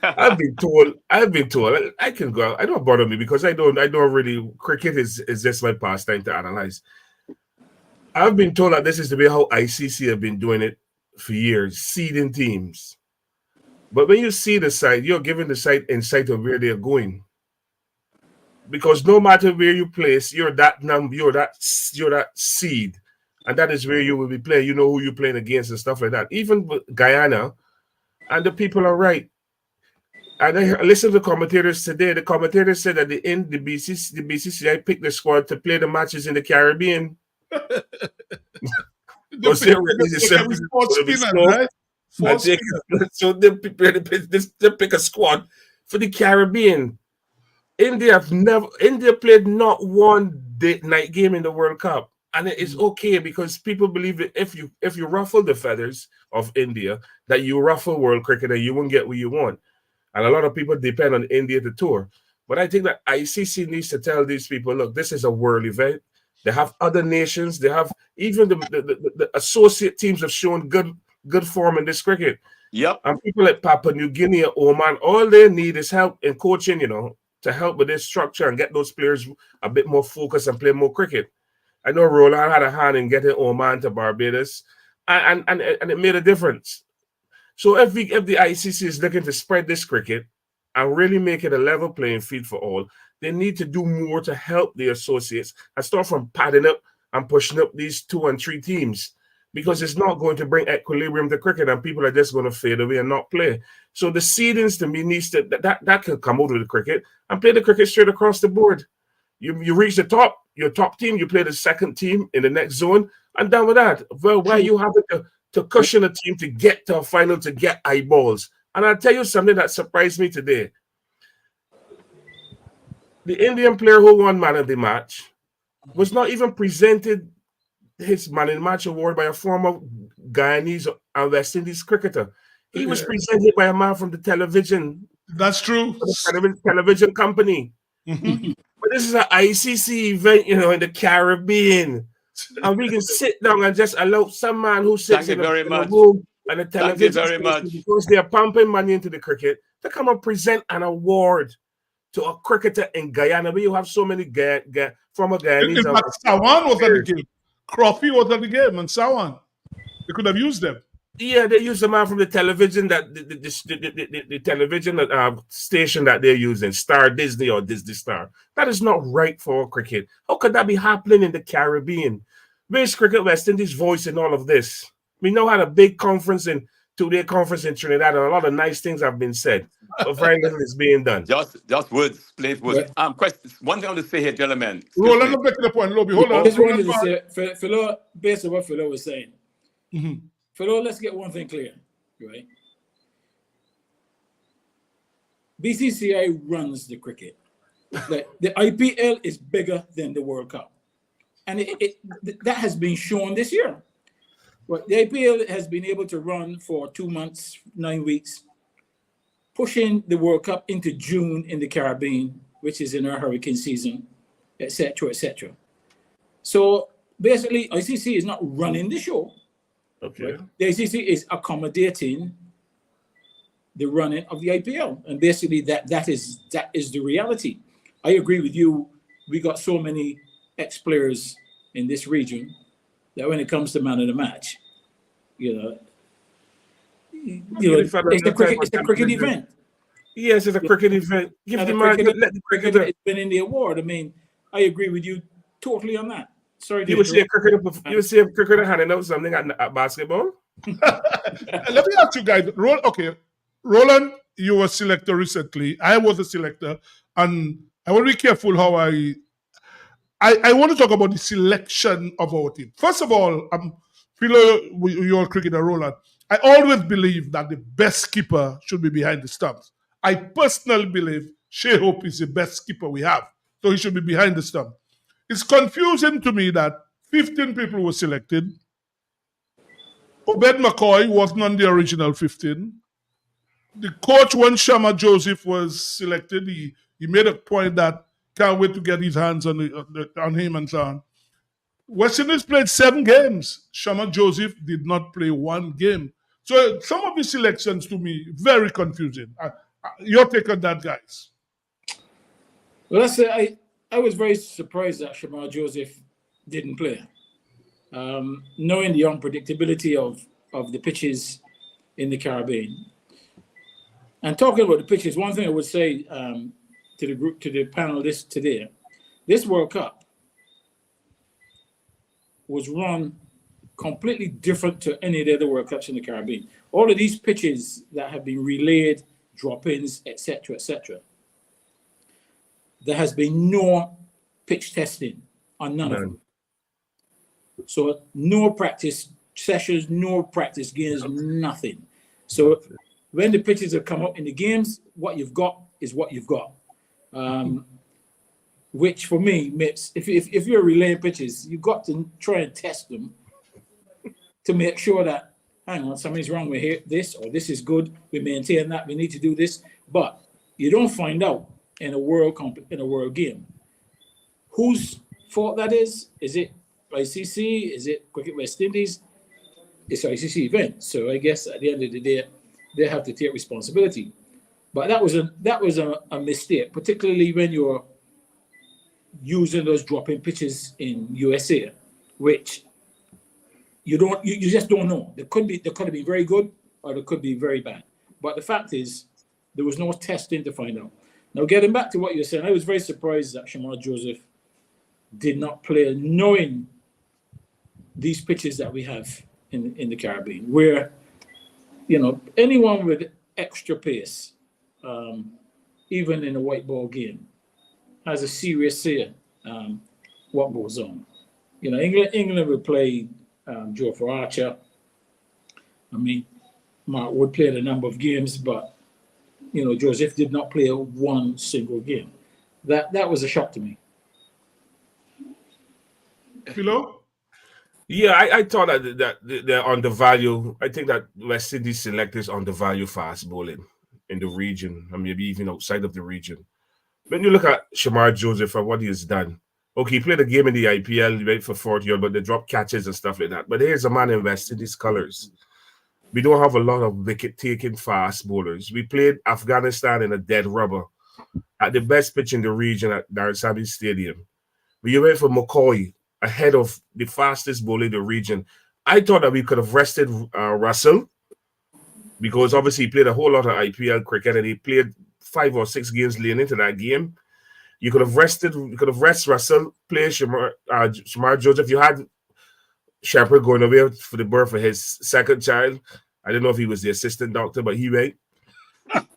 I've been told I can go out. I don't bother me because I don't really, cricket is just my pastime to analyze. I've been told that this is the way how ICC have been doing it for years, seeding teams. But when you see the side, you're giving the side insight of where they're going. Because no matter where you place, you're that seed, and that is where you will be playing. You know who you're playing against and stuff like that. Even with Guyana, and the people are right. And I listened to the commentators today. The commentators said that the BCCI picked the squad to play the matches in the Caribbean. So they pick a squad for the Caribbean. India played not one night game in the World Cup, and it is okay because people believe that if you ruffle the feathers of India, that you ruffle world cricket and you won't get what you want. And a lot of people depend on India to tour. But I think that ICC needs to tell these people, look, this is a world event. They have other nations. They have even the associate teams have shown good form in this cricket. Yep. And people like Papua New Guinea, Oman, all they need is help in coaching, to help with this structure and get those players a bit more focused and play more cricket. I know Roland had a hand in getting Oman to Barbados, and it made a difference. So if the ICC is looking to spread this cricket and really make it a level playing field for all, they need to do more to help the associates and start from padding up and pushing up these 2 and 3 teams, because it's not going to bring equilibrium to cricket and people are just going to fade away and not play. So the seedings to me needs to that can come out of the cricket and play the cricket straight across the board. You reach the top, your top team, you play the second team in the next zone, and done with that. Well, why you have to cushion a team to get to a final to get eyeballs? And I'll tell you something that surprised me today. The Indian player who won man of the match was not even presented his man of the match award by a former Guyanese and West Indies cricketer. He was presented by a man from the television. That's true. Television company. But this is an ICC event, in the Caribbean. And we can sit down and just allow some man who sits in a room and the television because they are pumping money into the cricket to come and present an award to a cricketer in Guyana, where you have so many former Guyanese. In fact, Sawan was at the game. Crawford was at the game, and Sawan. They could have used them. Yeah, they use the man from the television the television station that they're using, Star Disney or Disney Star. That is not right for cricket. How could that be happening in the Caribbean? Where's Cricket West Indies voice in all of this? We now had a big conference in 2-day conference in Trinidad, and a lot of nice things have been said, but very little is being done. Just words, plain words. Question. One thing I want to say here, gentlemen. Roland, look back to the point. Lobby, hold on. Just wanted to say, Philo, based on what Philo was saying. Mm-hmm. Philo, let's get one thing clear, right? BCCI runs the cricket. The IPL is bigger than the World Cup, and that has been shown this year. But the IPL has been able to run for 2 months, 9 weeks, pushing the World Cup into June in the Caribbean, which is in our hurricane season, etc., etc. So basically, ICC is not running the show. Okay. Right? The ICC is accommodating the running of the IPL, and basically that is the reality. I agree with you. We got so many ex-players in this region that when it comes to man of the match, it's a cricket event. Yes, it's a cricket event. Give the man, let the cricketer. It's been in the award. I mean, I agree with you totally on that. Sorry, you would see a cricketer handing out something at basketball. Let me ask you guys. Roland, you were a selector recently. I was a selector, and I want to be careful how I want to talk about the selection of our team. First of all, Philo, you're a cricketer, Roland. I always believe that the best keeper should be behind the stumps. I personally believe Shea Hope is the best skipper we have. So he should be behind the stump. It's confusing to me that 15 people were selected. Obed McCoy wasn't on the original 15. The coach, when Shama Joseph was selected, he made a point that can't wait to get his hands on him and so on. West Indies played 7 games. Shama Joseph did not play 1 game. So some of the selections to me, very confusing. Your take on that, guys? Well, let's say I was very surprised that Shamar Joseph didn't play. Knowing the unpredictability of the pitches in the Caribbean. And talking about the pitches, one thing I would say to the group, to the panel today, this World Cup was run completely different to any of the other World Cups in the Caribbean. All of these pitches that have been relayed, drop-ins, etc., there has been no pitch testing on none of them. So no practice sessions, no practice games, nothing. So when the pitches have come up in the games, what you've got is what you've got. Which for me makes, if you're relaying pitches, you've got to try and test them to make sure that, hang on, something's wrong with this, or this is good, we maintain that, we need to do this. But you don't find out in a world game whose fault that is. Is it ICC? Is it Cricket West Indies? It's an ICC event. So I guess at the end of the day, they have to take responsibility. But that was a mistake, particularly when you're using those drop-in pitches in USA, which you just don't know. They could have been very good or they could be very bad. But the fact is, there was no testing to find out. Now, getting back to what you're saying, I was very surprised that Shamar Joseph did not play, knowing these pitches that we have in the Caribbean, where, anyone with extra pace, even in a white ball game, has a serious say what goes on. England would play Joe for Archer. I mean, Mark Wood played a number of games, but Joseph did not play 1 single game. That was a shock to me. Philo? Yeah, I thought that they're undervalued. I think that West Indies selectors undervalue fast bowling in the region, and maybe even outside of the region. When you look at Shamar Joseph and what he has done, okay, he played a game in the IPL, he went for 40, but they dropped catches and stuff like that. But here's a man in West Indies colours. We don't have a lot of wicket-taking fast bowlers. We played Afghanistan in a dead rubber at the best pitch in the region at Darussabi Stadium. We went for McCoy ahead of the fastest bowler in the region. I thought that we could have rested Russell, because obviously he played a whole lot of IPL cricket and he played 5 or 6 games leading into that game. You could have rested Russell, play Shamar Joseph. You had Shepherd going away for the birth of his second child. I don't know if he was the assistant doctor, but he went.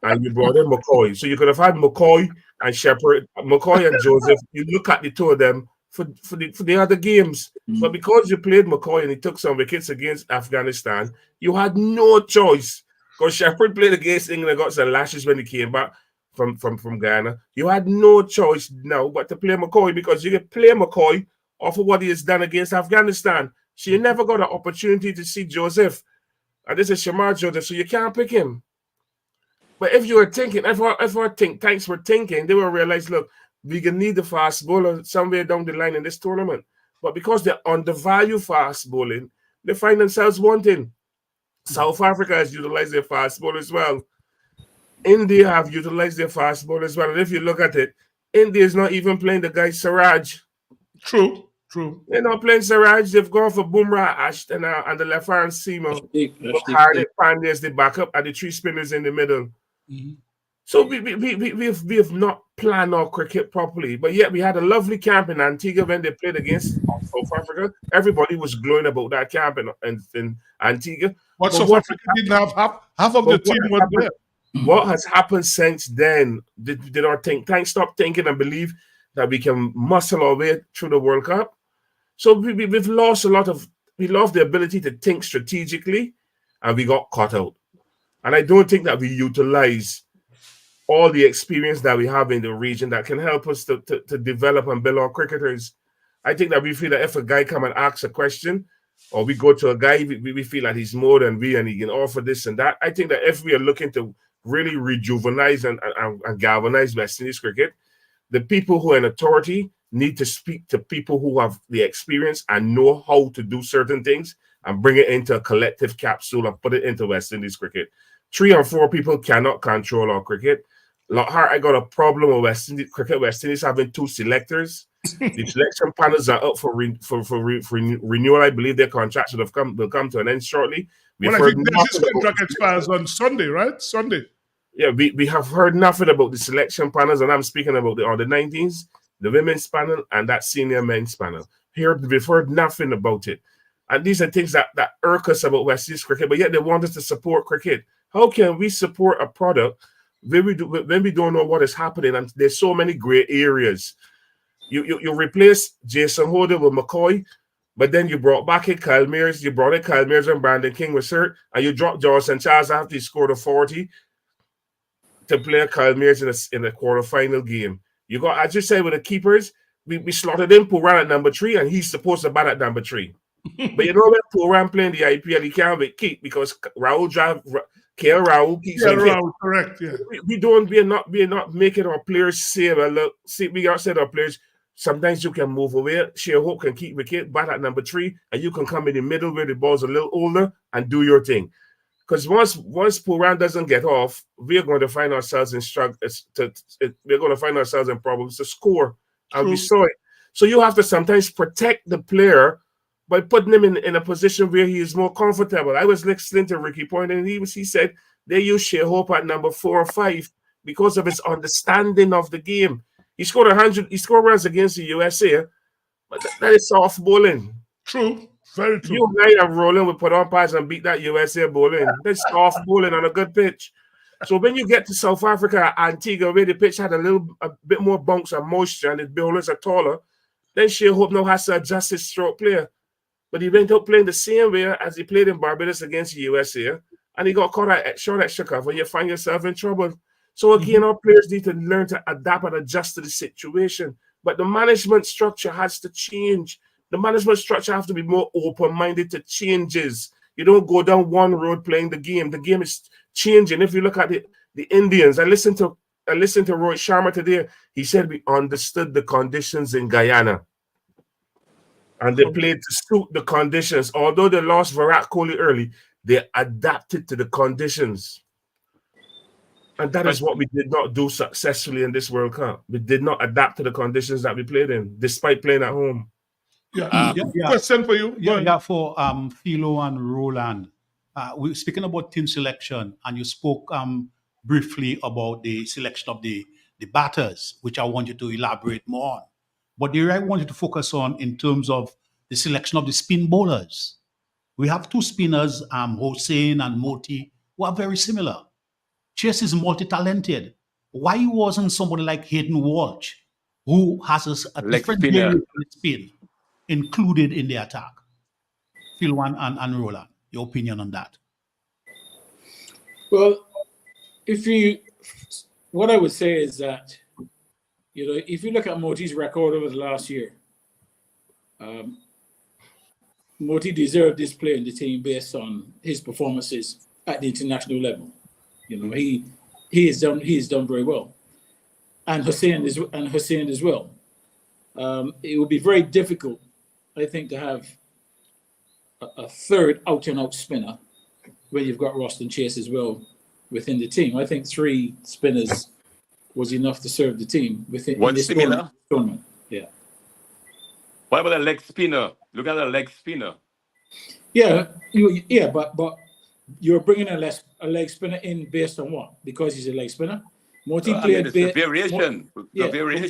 And you brought in McCoy. So you could have had McCoy and Shepherd, McCoy and Joseph. You look at the two of them for the other games. But because you played McCoy and he took some wickets against Afghanistan, you had no choice. Because Shepherd played against England and got some lashes when he came back from Ghana. You had no choice now but to play McCoy, because you can play McCoy off of what he has done against Afghanistan. So you never got an opportunity to see Joseph. And this is Shamar Joseph, so you can't pick him. But if you were thinking, if our think tanks were thinking, they will realize, look, we can need the fast bowler somewhere down the line in this tournament. But because they undervalue fast bowling, they find themselves wanting. South Africa has utilized their fast bowler as well. India have utilized their fast bowler as well. And if you look at it, India is not even playing the guy Siraj. True. They're not playing Siraj. They've gone for Bumrah, Ashton, and the left hand seamer. Hardik Pandya is the backup, and the 3 spinners in the middle. Mm-hmm. So we have not planned our cricket properly. But yet we had a lovely camp in Antigua when they played against South Africa. Everybody was glowing about that camp in Antigua. But South Africa didn't have half of the team was there. What has happened since then? Did our think tank stop thinking and believe that we can muscle our way through the World Cup? So we've lost we lost the ability to think strategically, and we got caught out. And I don't think that we utilize all the experience that we have in the region that can help us to develop and build our cricketers. I think that we feel that if a guy come and ask a question, or we go to a guy, we feel that he's more than we and he can offer this and that. I think that if we are looking to really rejuvenize and galvanize West Indies cricket, the people who are in authority need to speak to people who have the experience and know how to do certain things and bring it into a collective capsule and put it into West Indies cricket. 3 or 4 people cannot control our cricket. Lockhart, I got a problem with West Indies cricket. West Indies having 2 selectors. The selection panels are up for renewal. I believe their contracts will come to an end shortly. I think this contract expires on Sunday, right? Sunday. Yeah, we have heard nothing about the selection panels, and I'm speaking about the under-19s, the women's panel, and that senior men's panel. We've heard nothing about it. And these are things that irk us about West Indies cricket, but yet they want us to support cricket. How can we support a product when we don't know what is happening? And there's so many gray areas. You replace Jason Holder with McCoy, but then you brought back Kyle Mears. You brought in Kyle Mears and Brandon King was hurt, and you dropped George St. Charles after he scored a 40 to play Kyle Mears in a quarterfinal game. You got, as you said, with the keepers, we slotted in Pooran at number 3, and he's supposed to bat at number 3. But you know when Pooran playing the IPL, he can't be kicked because Rahul drive. Rahul keeps Rahul, correct. Yeah, we are not making our players safe. Look, see, we got said our players. Sometimes you can move away. Shea Hope can keep wicket, bat at number 3, and you can come in the middle where the ball's a little older and do your thing. Because once Pooran doesn't get off, we're going to find ourselves in we're going to find ourselves in problems to score, and we saw it. So you have to sometimes protect the player by putting him in a position where he is more comfortable. I was listening to Ricky Point, and he said they use Shea Hope at number 4 or 5 because of his understanding of the game. He scored 100. He scored runs against the USA, but that is soft bowling. True, very true. You and I are rolling with put on pads and beat that USA bowling. That's soft bowling on a good pitch. So when you get to South Africa, Antigua, where the pitch had a bit more bounce and moisture, and the bowlers are taller, then Shea Hope now has to adjust his stroke play. But he went out playing the same way as he played in Barbados against the USA, and he got caught at short extra cover. You find yourself in trouble. So again, our players need to learn to adapt and adjust to the situation. But the management structure has to change. The management structure has to be more open-minded to changes. You don't go down one road playing the game. The game is changing. If you look at the Indians, I listened to Rohit Sharma today. He said we understood the conditions in Guyana. And they played to suit the conditions. Although they lost Virat Kohli early, they adapted to the conditions. And that is what we did not do successfully in this World Cup. We did not adapt to the conditions that we played in, despite playing at home. Question for you. For Philo and Roland. We're speaking about team selection, and you spoke briefly about the selection of the batters, which I want you to elaborate more on. But the area I want you to focus on in terms of the selection of the spin bowlers. We have 2 spinners, Hossain and Moti, who are very similar. Chase is multi-talented. Why wasn't somebody like Hayden Walsh, who has a different spin, included in the attack? Phil and Roland, your opinion on that? Well, what I would say is that, if you look at Moti's record over the last year, Moti deserved this play in the team based on his performances at the international level. He has done very well, and Hossain as well. It would be very difficult, I think, to have a third out-and-out spinner when you've got Roston Chase as well within the team. I think 3 spinners was enough to serve the team within this tournament. Yeah. What about a leg spinner? Look at a leg spinner. Yeah, but you're bringing a leg spinner in based on what? Because he's a leg spinner. Moti played the variation.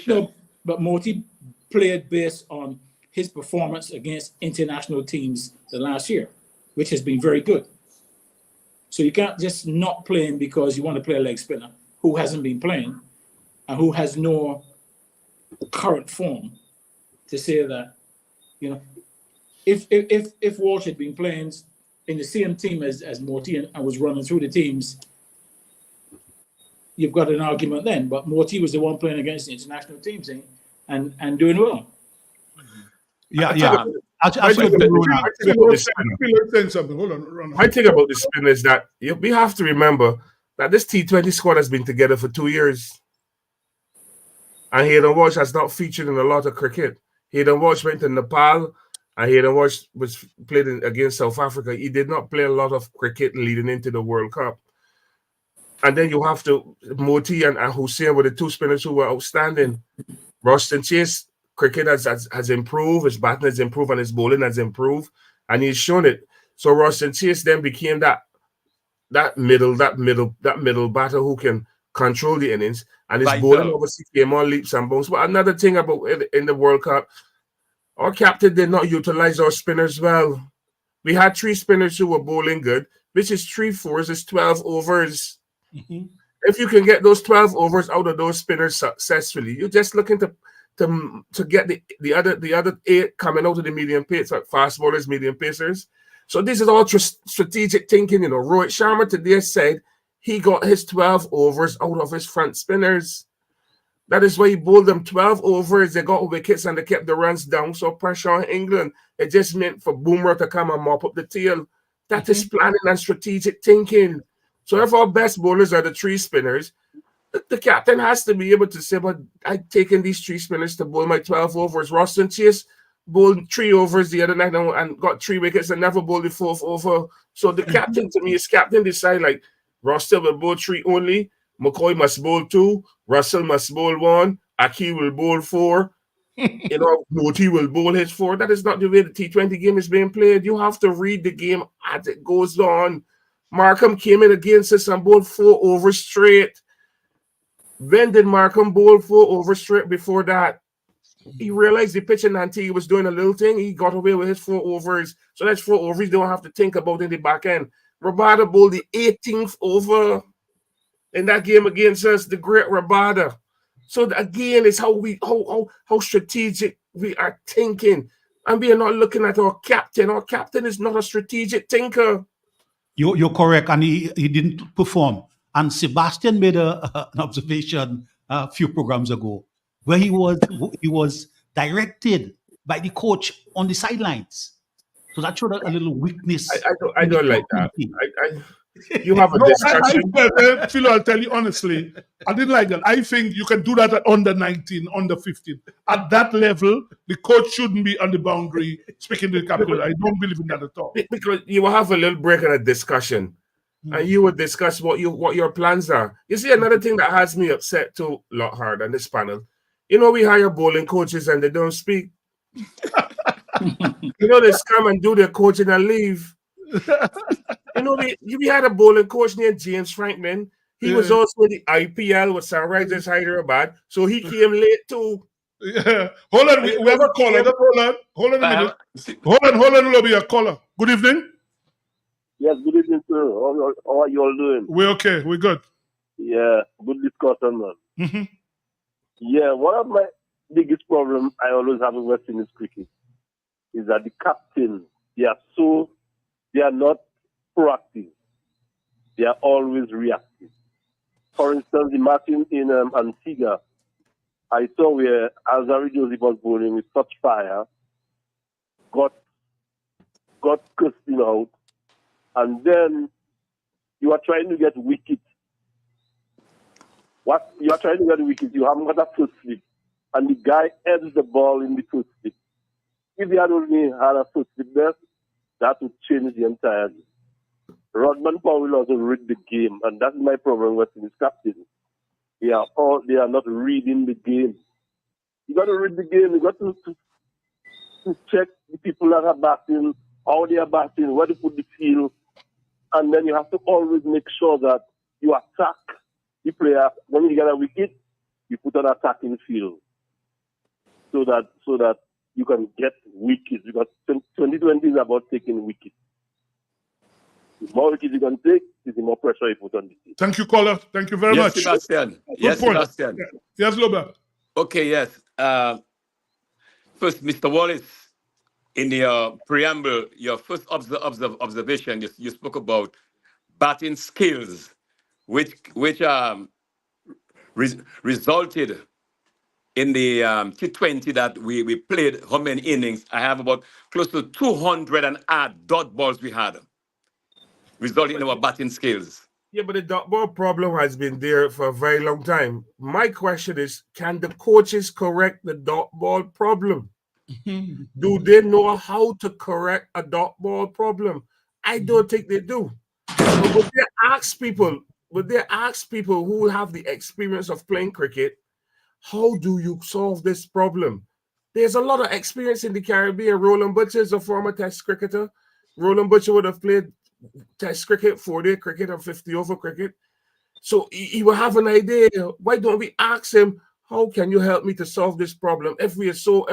No, but Moti played based on his performance against international teams the last year, which has been very good. So you can't just not play him because you want to play a leg spinner who hasn't been playing and who has no current form to say that, if Walsh had been playing in the same team as Moti and was running through the teams, you've got an argument then. But Morty was the one playing against the international teams and doing well. Yeah. I think about the spin is that we have to remember that this T20 squad has been together for 2 years. And Hayden Walsh has not featured in a lot of cricket. Hayden Walsh went to Nepal, and Hayden Walsh was played against South Africa. He did not play a lot of cricket leading into the World Cup. And then you have to, Moti and Hussein were the two spinners who were outstanding. Roston Chase, cricket has improved, his batting has improved, and his bowling has improved, and he's shown it. So Roston Chase then became that middle batter who can control the innings, and his bowling obviously came on leaps and bounds. But another thing about it in the World Cup, our captain did not utilize our spinners well. We had 3 spinners who were bowling good, which is 3 fours, is 12 overs. Mm-hmm. If you can get those 12 overs out of those spinners successfully, you're just looking to get the other 8 coming out of the medium pace, like fast bowlers, medium pacers. So this is all strategic thinking. You know, Rohit Sharma today said he got his 12 overs out of his front spinners. That is why he bowled them 12 overs. They got wickets and they kept the runs down. So pressure on England. It just meant for Boomer to come and mop up the tail. That is planning and strategic thinking. So if our best bowlers are the 3 spinners, the captain has to be able to say, but I've taken these 3 spinners to bowl my 12 overs. Roston Chase bowled 3 overs the other night and got 3 wickets and never bowled the 4th over. So the captain, to me, is captain decide like Roston will bowl 3 only, McCoy must bowl 2, Russell must bowl 1, Aki will bowl 4, Moti will bowl his 4. That is not the way the T20 game is being played. You have to read the game as it goes on. Markham came in against us and bowled 4 overs straight. When did Markham bowl 4 overs straight before that? He realized the pitch in Antigua was doing a little thing. He got away with his 4 overs. So that's 4 overs you don't have to think about in the back end. Rabada bowled the 18th over in that game against us, the great Rabada. So again, it's how strategic we are thinking. And we are not looking at our captain. Our captain is not a strategic thinker. You're correct, and he didn't perform. And Sebastian made an observation a few programs ago where he was directed by the coach on the sidelines. So that showed a little weakness. I don't like that. You have a discussion. Philo, I'll tell you honestly, I didn't like that. I think you can do that at under 19, under 15. At that level, the coach shouldn't be on the boundary speaking to the captain. I don't believe in that at all. Because you will have a little break and a discussion. And you would discuss what your plans are. You see, another thing that has me upset too, Lockhart, and this panel, we hire bowling coaches and they don't speak. They come and do their coaching and leave. We had a bowling coach named James Franklin. He was also in the IPL with Sunrisers Hyderabad, so he came late too. Yeah. Hold on, we have a caller. Hold on a minute. Hold on, we'll be a caller. Good evening. Yes, good evening, sir. How are you all doing? We're okay. We're good. Yeah, good discussion, man. Mm-hmm. Yeah, one of my biggest problems I always have in West Indies cricket is that the captains, they are not proactive. They are always reactive. For instance, the match in Antigua, I saw where Alzari Joseph was bowling with such fire, got cursing out, and then you are trying to get wicket. You are trying to get wicket, you haven't got a first slip, and the guy ends the ball in the first slip. If he had only had a first slip there, that would change the entire game. Rodman Powell will also read the game, and that's my problem with his captain. They are not reading the game. You got to read the game. You got to check the people that are batting, how they are batting, where to put the field, and then you have to always make sure that you attack the player. When you get a wicket, you put an attack in the field, so that you can get wickets. Because 2020 is about taking wickets. The more wickets you can take, the more pressure you put on the team. Thank you, caller. Thank you very much. Sebastian. Yes, Sebastian. Yes, Loba. Okay, yes. First, Mr. Wallace, in the preamble, your first observation, you spoke about batting skills, which resulted in the T20 that we played, how many innings? I have about close to 200 and odd dot balls we had, resulting in our batting skills. Yeah, but the dot ball problem has been there for a very long time. My question is, can the coaches correct the dot ball problem? Do they know how to correct a dot ball problem? I don't think they do. But would they ask people who have the experience of playing cricket, how do you solve this problem? There's a lot of experience in the Caribbean. Roland Butcher is a former Test cricketer. Roland Butcher would have played Test cricket, 4-day cricket, and 50-over cricket. So he will have an idea. Why don't we ask him, how can you help me to solve this problem? If we are so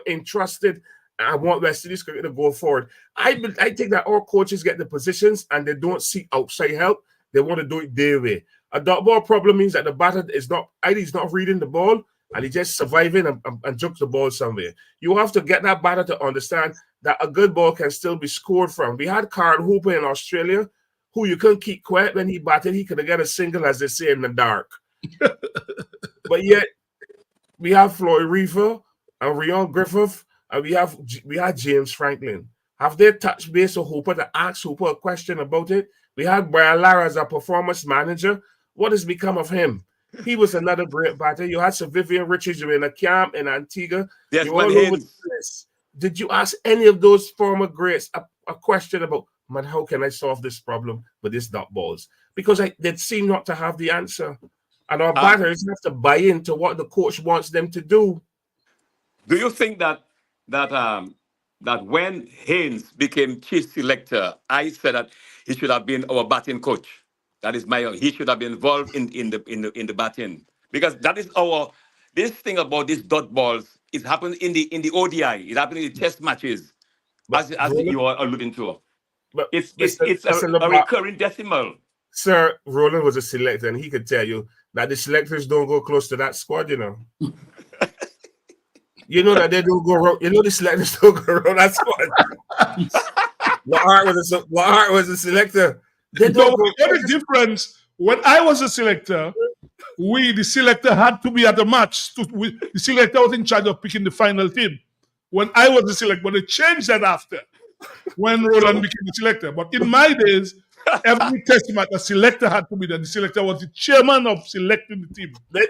entrusted, I want West Indies cricket to go forward. I think that our coaches get the positions and they don't seek outside help. They want to do it their way. A dot ball problem means that the batter is not reading the ball and he's just surviving and jukes the ball somewhere. You have to get that batter to understand that a good ball can still be scored from. We had Carl Hooper in Australia, who you couldn't keep quiet when he batted. He could have got a single, as they say, in the dark. But yet, we have Floyd Reefer and Rion Griffith, and we had James Franklin. Have they touched base with Hooper to ask Hooper a question about it? We had Brian Lara as a performance manager. What has become of him? He was another great batter. You had Sir Vivian Richards, you were in a camp in Antigua. Yes, you all over the place. Did you ask any of those former greats a question about, man, how can I solve this problem with these dot balls? Because they seem not to have the answer. And our batters have to buy into what the coach wants them to do. Do you think that when Haynes became chief selector, I said that he should have been our batting coach? That is he should have been involved in the batting, because that is this thing about these dot balls. It happens in the ODI. It happens in the test matches, as you are alluding to. But it's a recurring decimal. Sir, Roland was a selector, and he could tell you that the selectors don't go close to that squad, you know. You know that they don't go around. You know the selectors don't go around that squad. Lahart was a selector. They don't go. What is difference? When I was a selector, the selector had to be at the match. The selector was in charge of picking the final team. When I was the selector, but they changed that after when Roland became the selector. But in my days, every test match, a selector had to be there. The selector was the chairman of selecting the team. Then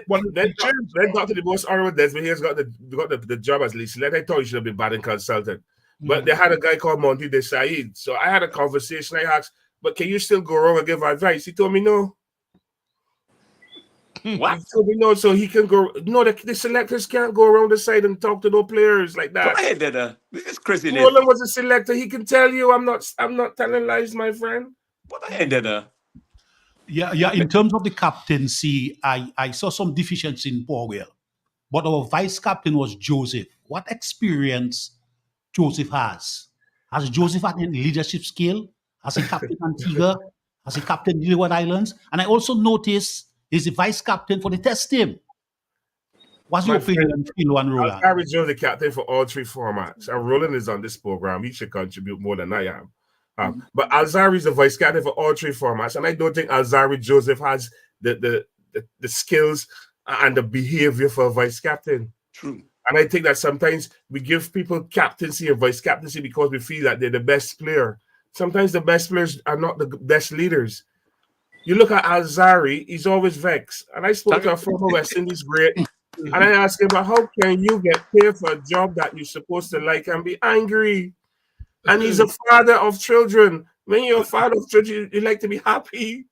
got to the most honorable Desmond. He's got the job as lead selector. I thought he should have been batting consultant. But they had a guy called Monty Desai. So I had a conversation. I asked, but can you still go around and give advice? He told me no. What? He told me no, so he can go. No, the selectors can't go around the side and talk to no players like that. This is crazy. Roland was a selector. He can tell you, I'm not telling lies, my friend. Yeah. In terms of the captaincy, I saw some deficiency in Powell, but our vice captain was Joseph. What experience Joseph has? Has Joseph had any leadership skill? Has he captain Antigua? Has he captain Leeward Islands? And I also noticed he's the vice captain for the test team. What's your opinion on Philo and Roland? Alzarri Jones, the captain for all three formats. And Roland is on this program. He should contribute more than I am. But Alzarri is the vice captain for all three formats. And I don't think Alzarri Joseph has the skills and the behavior for a vice captain. True. And I think that sometimes we give people captaincy and vice captaincy because we feel that they're the best player. Sometimes the best players are not the best leaders. You look at Alzarri, he's always vexed. And I spoke to a former West Indies great, and I asked him, how can you get paid for a job that you're supposed to like and be angry? And he's a father of children. When you're a father of children, you like to be happy.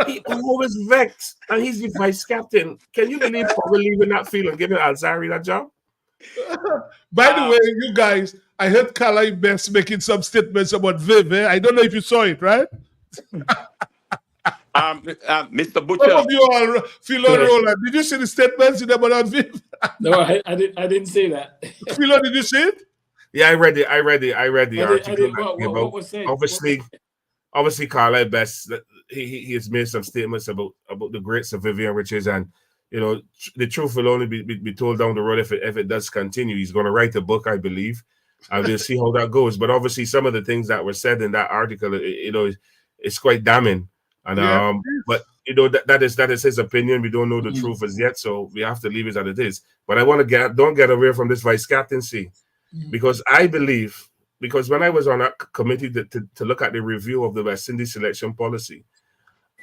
He always vexed, and he's the vice captain. Can you believe Powell leaving that field and giving Alzarri that job? By the way, you guys, I heard Carla Best making some statements about Viv. I don't know if you saw it, right? Mr. Butcher. Some of you all, Philo Roland, did you see the statements in about Viv? No, I didn't see that. Philo, did you see it? Yeah, I read the article. What was said? Obviously, Carla Best, he has made some statements about the great Sir Vivian Richards, and you know the truth will only be told down the road if it does continue. He's going to write a book, I believe, and we'll see how that goes. But obviously, some of the things that were said in that article, it's quite damning. And Yeah. but you know that is his opinion. We don't know the truth as yet, so we have to leave it as it is. But I want to don't get away from this vice captaincy, because I believe, because when I was on that committee to look at the review of the West Indies selection policy,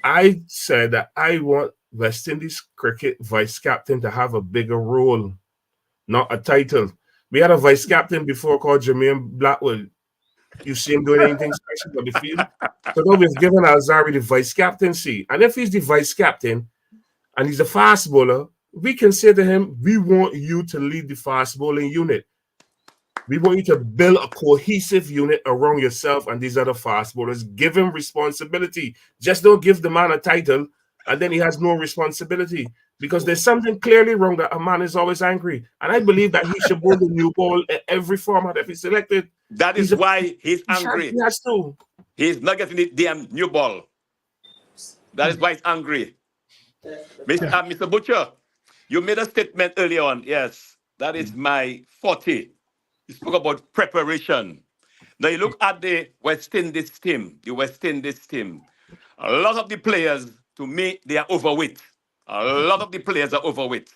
I said that I want West Indies cricket vice captain to have a bigger role, not a title. We had a vice captain before called Jermaine Blackwood. You see him doing anything special on the field? So now we've given Alzarri the vice captaincy. And if he's the vice captain and he's a fast bowler, we can say to him, we want you to lead the fast bowling unit. We want you to build a cohesive unit around yourself and these other fast bowlers. Give him responsibility. Just don't give the man a title and then he has no responsibility, because there's something clearly wrong that a man is always angry. And I believe that he should bowl the new ball in every format if he's selected. That is why he's angry. He has to. He's not getting the damn new ball. That is why he's angry. Mr. Butcher, you made a statement earlier on. Yes, that is my 40. You spoke about preparation. Now you look at the West Indies team. A lot of the players, to me, they are overweight. A lot of the players are overweight.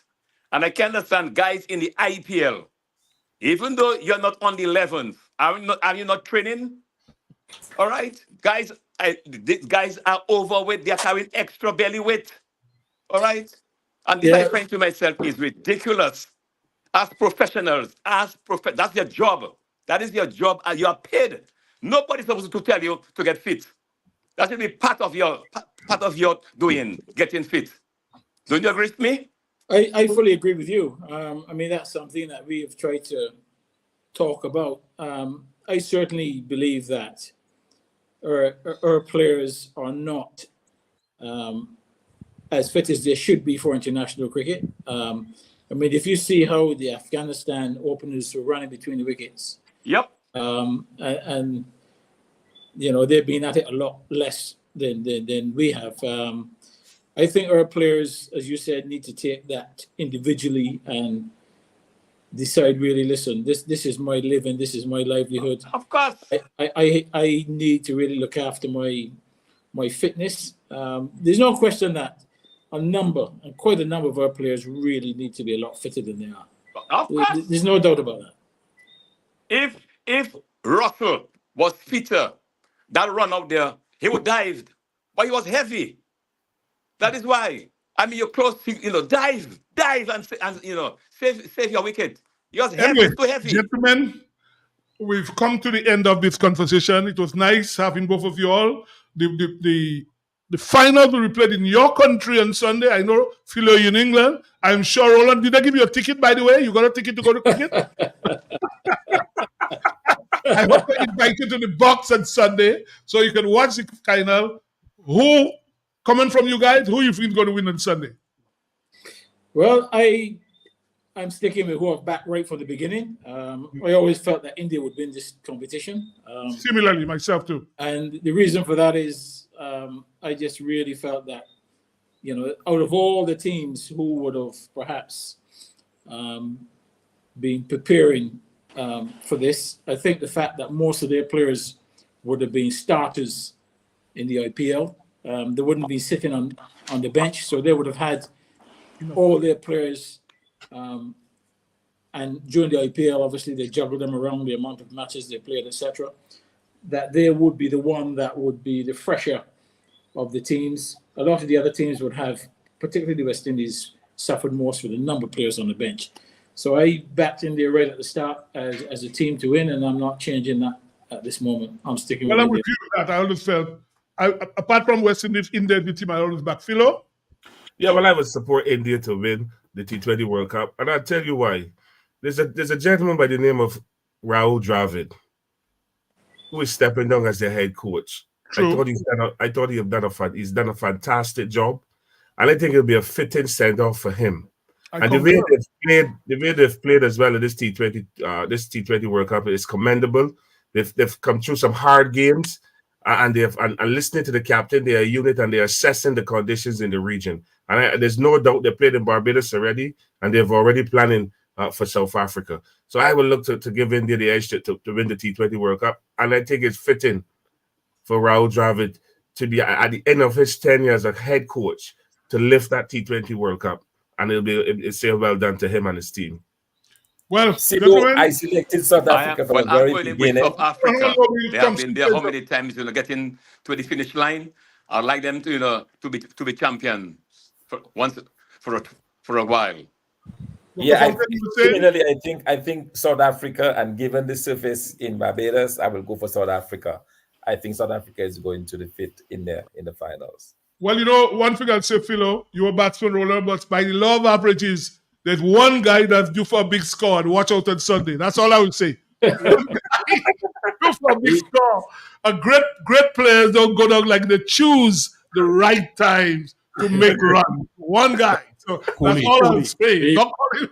And I can understand guys in the IPL, even though you're not on the 11th, are you not training? All right? Guys are overweight. They are carrying extra belly weight. All right? And this, I find to myself, is ridiculous. As professionals, that's your job. That is your job, and you are paid. Nobody's supposed to tell you to get fit. That should be part of your doing, getting fit. Don't you agree with me? I fully agree with you. I mean, that's something that we have tried to talk about. I certainly believe that our players are not as fit as they should be for international cricket. I mean, if you see how the Afghanistan openers were running between the wickets, and you know, they've been at it a lot less than we have. I think our players, as you said, need to take that individually and decide, really, listen, this is my living, this is my livelihood. Of course. I need to really look after my fitness. There's no question that quite a number of our players really need to be a lot fitter than they are. Of course. There's no doubt about that. If Russell was fitter, that run out there, he would dive. But he was heavy. That is why. I mean, you're close to, dive and save your wicket. He was heavy, Anyway, too heavy. gentlemen, we've come to the end of this conversation. It was nice having both of you all. The final will be played in your country on Sunday. I know, Philo, you're in England. I'm sure, Roland, did I give you a ticket, by the way? You got a ticket to go to cricket? I hope I invite you to the box on Sunday so you can watch the final. Coming from you guys, who you think is going to win on Sunday? Well, I'm sticking with who I've backed right from the beginning. I always felt that India would win this competition. Similarly, myself too. And the reason for that is I just really felt that, out of all the teams who would have perhaps been preparing for this, I think the fact that most of their players would have been starters in the IPL, they wouldn't be sitting on the bench, so they would have had all their players. And during the IPL, obviously, they juggled them around the amount of matches they played, etc. That they would be the one that would be the fresher of the teams. A lot of the other teams would have, particularly the West Indies, suffered most with the number of players on the bench. So I backed India right at the start as a team to win, and I'm not changing that at this moment. I'm sticking with Well, I'm India. with you with that. I always felt, apart from West Indies, India, the team I always back. Philo? Yeah, well, I would support India to win the T20 World Cup, and I'll tell you why. There's a gentleman by the name of Rahul Dravid who is stepping down as their head coach. True. I thought he's done a fantastic job, and I think it'll be a fitting send off for him. And the way they've played as well in this T20 World Cup is commendable. They've come through some hard games, and listening to the captain, they are a unit and they're assessing the conditions in the region. And there's no doubt they played in Barbados already, and they've already planning for South Africa. So I will look to give India the edge to win the T20 World Cup, and I think it's fitting for Rahul Dravid to be at the end of his tenure as a head coach to lift that T20 World Cup, and it's say well done to him and his team. Well, I selected South Africa from the I'm very going with beginning. South Africa. They have been there how many times, getting to the finish line. I'd like them to, to be champion for a while. Yeah, similarly, I think South Africa, and given the surface in Barbados, I will go for South Africa. I think South Africa is going to defeat in the finals. Well, one thing I'll say, Philo, you're a batsman, Roland, but by the law of averages, there's one guy that's due for a big score, and watch out on Sunday. That's all I would say. Due for a big score. A great players don't go down like they choose the right times to make run. One guy. So that's all I'll say. Don't call him.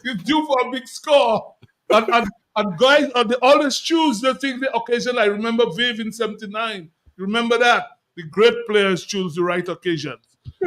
He's due for a big score. And guys, they always choose the thing, the occasion. I remember Viv in 79. Remember that? The great players choose the right occasions.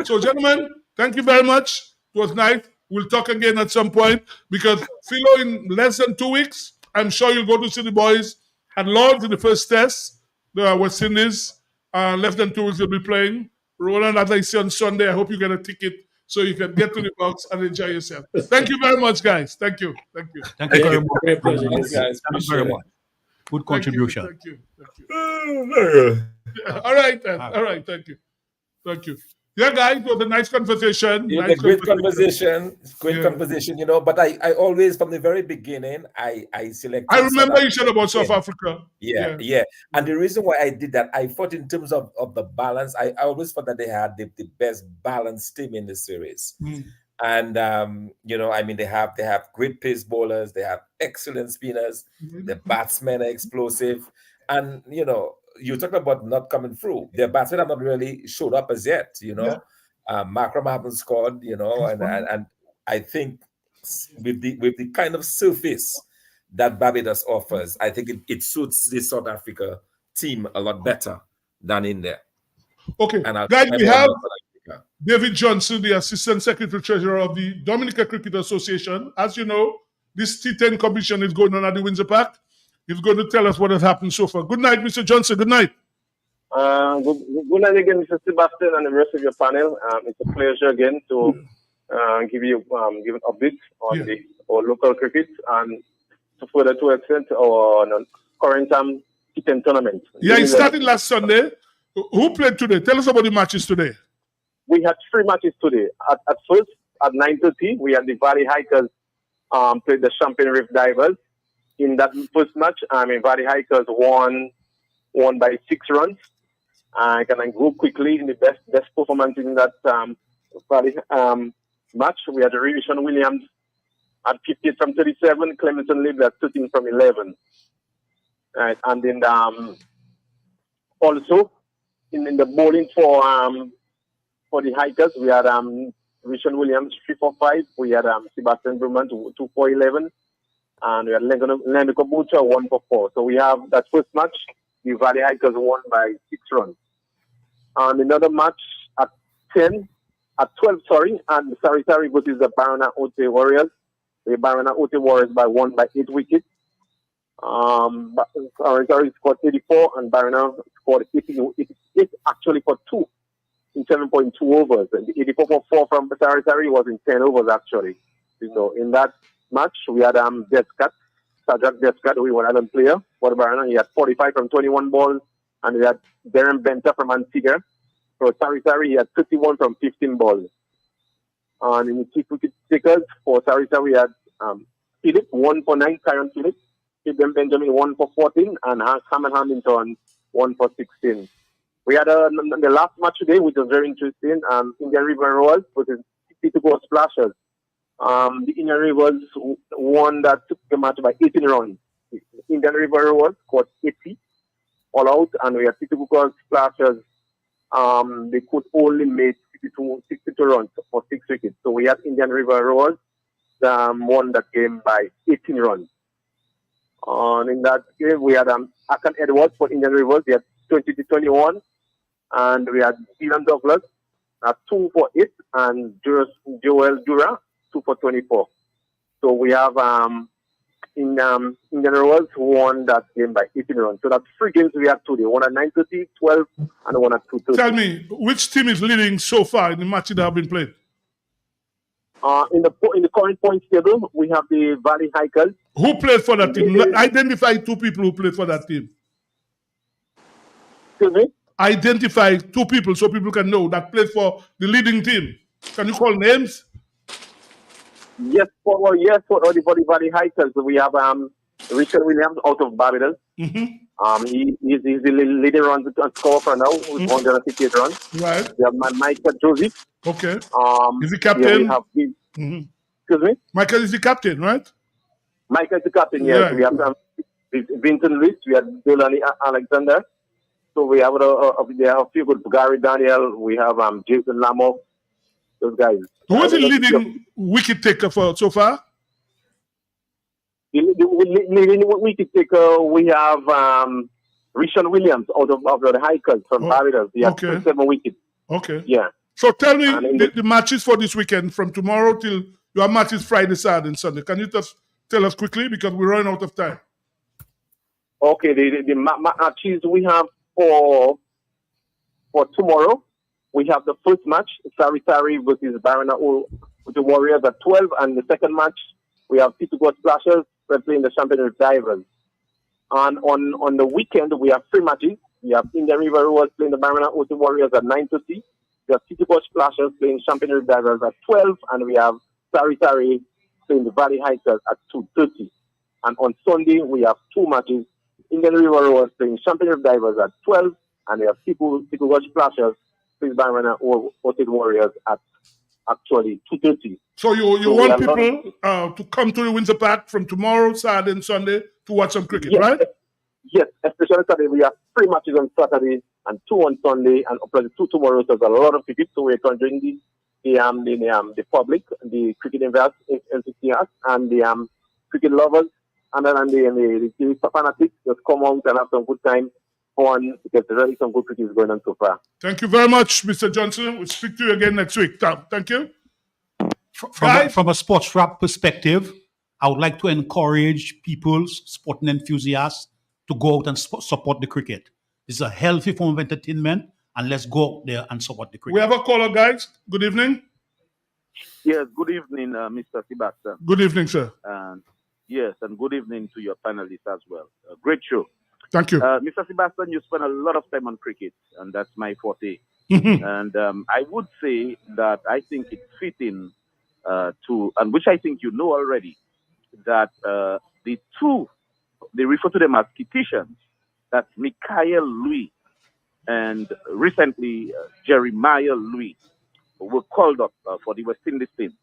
So, gentlemen, thank you very much. It was nice. We'll talk again at some point because Philo, in less than 2 weeks, I'm sure you'll go to see the boys at Lords in the first test, the West Indies. Less than 2 weeks, they'll be playing. Roland, as I say on Sunday, I hope you get a ticket so you can get to the box and enjoy yourself. Thank you very much, guys. Thank you. Thank you very much. Great pleasure, guys. Thank you very much. Good contribution. Thank you. All right, then. All right. Thank you. Yeah, guys, it was a nice conversation. Yeah, great conversation. But I always, from the very beginning, I selected. I remember you said about South Africa. Yeah. And the reason why I did that, I thought in terms of the balance, I always thought that they had the best balanced team in the series. And they have great pace bowlers, they have excellent spinners, the batsmen are explosive, and you talk about not coming through. Their batsmen have not really showed up as yet. Markram haven't scored. And I think with the kind of surface that Barbados offers, I think it suits the South Africa team a lot better than in there. Okay, guys, we have David Johnson, the Assistant Secretary Treasurer of the Dominica Cricket Association. As you know, this T10 competition is going on at the Windsor Park. He's going to tell us what has happened so far. Good night, Mr. Johnson. Good night. Good night again, Mr. Sebastian, and the rest of your panel. It's a pleasure again to give an update on our local cricket and to further to extent our current T10 tournament. Yeah, it started last Sunday. Who played today? Tell us about the matches today. We had 3 matches today. At first, at 9:30, we had the Valley Hikers played the Champagne Reef Divers. In that first match, Valley Hikers won by 6 runs. Can I go quickly in the best performance in that Valley match? We had Revision Williams at 58 from 37, Clemenson Libby at 13 from 11. Right, and then also in the bowling for the Hikers, we had Revision Williams 3 for 5. We had Sebastian Bruman 2 for 11. And we had Leonard Kobucha 1 for 4. So we have that first match, the Valley Hikers won by 6 runs. And another match at 12, and Sari versus the Barana Ote Warriors. The Barana Ote Warriors won by 8 wickets. Sari scored 84 and Barana scored 88 actually for 2 in 7.2 overs. And the 84 for 4 from Sari was in 10 overs actually. In that match, we had Descat, Sajak Descat, who was an player for the Barana. He had 45 from 21 balls, and we had Darren Benter from Antigua. For Sari, he had 31 from 15 balls. And in the 6 wicket takers, for Sari, we had Philip, 1 for 9, Kyron Philip, Stephen Benjamin, 1 for 14, and Hammond Hamilton, 1 for 16. We had the last match today, which was very interesting, Indian River Royals versus 62 Splashers. The Indian Rivers won that took the match by 18 runs. The Indian River Royals scored 80 all out, and we had 62 Splashers. They could only make 62 runs for 6 wickets. So we had Indian River Royals won that game by 18 runs. And in that game, we had Akan Edwards for Indian Rivers. He had 20-21, and we had Dylan Douglas at 2 for 8, and Joel Dura 2 for 24. So we have Indian Rowers won that game by 18 runs. So that's 3 games we had today. One at 9:30, 12, and one at 2:30. Tell me, which team is leading so far in the matches that have been played? In the current points table, we have the Valley Hikers. Who played for that team? Identify 2 people who played for that team. Excuse me? Identify 2 people so people can know that played for the leading team. Can you call names? Yes, for the Valley Hikers, we have Richard Williams out of Barbados. Mm-hmm. He's the leading runs and score for now with 158 runs. Right. We have Michael Joseph. Okay. Is the captain? We have Excuse me? Michael is the captain, right? Michael is the captain, yes. Yeah. We have Vincent Lewis, we have Delaney Alexander. So we have there are a few good. Gary Daniel, we have Jason Lamont, those guys. Who is the leading wicket taker for so far? The leading wicket taker, we have Richard Williams out of the Hikers from Barbados. He has 7 wickets. Okay. Yeah. So tell me the matches for this weekend from tomorrow till your matches Friday, Saturday, and Sunday. Can you just tell us quickly because we're running out of time? Okay, the matches we have for tomorrow, we have the first match, Sari versus Barana with the Warriors at 12, and the second match, we have Tito God Splashers playing the Champion Divers. And on the weekend, we have 3 matches. We have Indian River Rowers playing the Barana with the Warriors at 9:30. We have Tito God Splashers playing Champion Divers at 12, and we have Sari playing the Valley Hikers at 2:30. And on Sunday, we have 2 matches. Indian River Rowers playing Champion Divers at 12, and we have Tito God Splashers playing Barana or Warriors at actually 2:30. So you want people to come to the Windsor Park from tomorrow, Saturday, and Sunday to watch some cricket, right? Yes, especially Saturday. We have 3 matches on Saturday and 2 on Sunday, and plus 2 tomorrow. So there's a lot of cricket. So we're conjuring the public, the cricket enthusiasts, and the cricket lovers, and then the fanatics just come out and have some good time, fun, because really some good cricket is going on so far. Thank you very much, Mr. Johnson. We'll speak to you again next week. Thank you. From a sports wrap perspective, I would like to encourage people, sporting enthusiasts, to go out and support the cricket. It's a healthy form of entertainment, and let's go out there and support the cricket. We have a caller, guys. Good evening. Yes, good evening, Mr. Sebastian. Good evening, sir. Yes, and good evening to your panelists as well. Great show. Thank you. Mr. Sebastian, you spend a lot of time on cricket, and that's my forte. Mhm. And I would say that I think it's fitting and which I think you know already, that they refer to them as kiticians, that's Mikhail Louis and recently Jeremiah Louis, were called up for the West Indies team.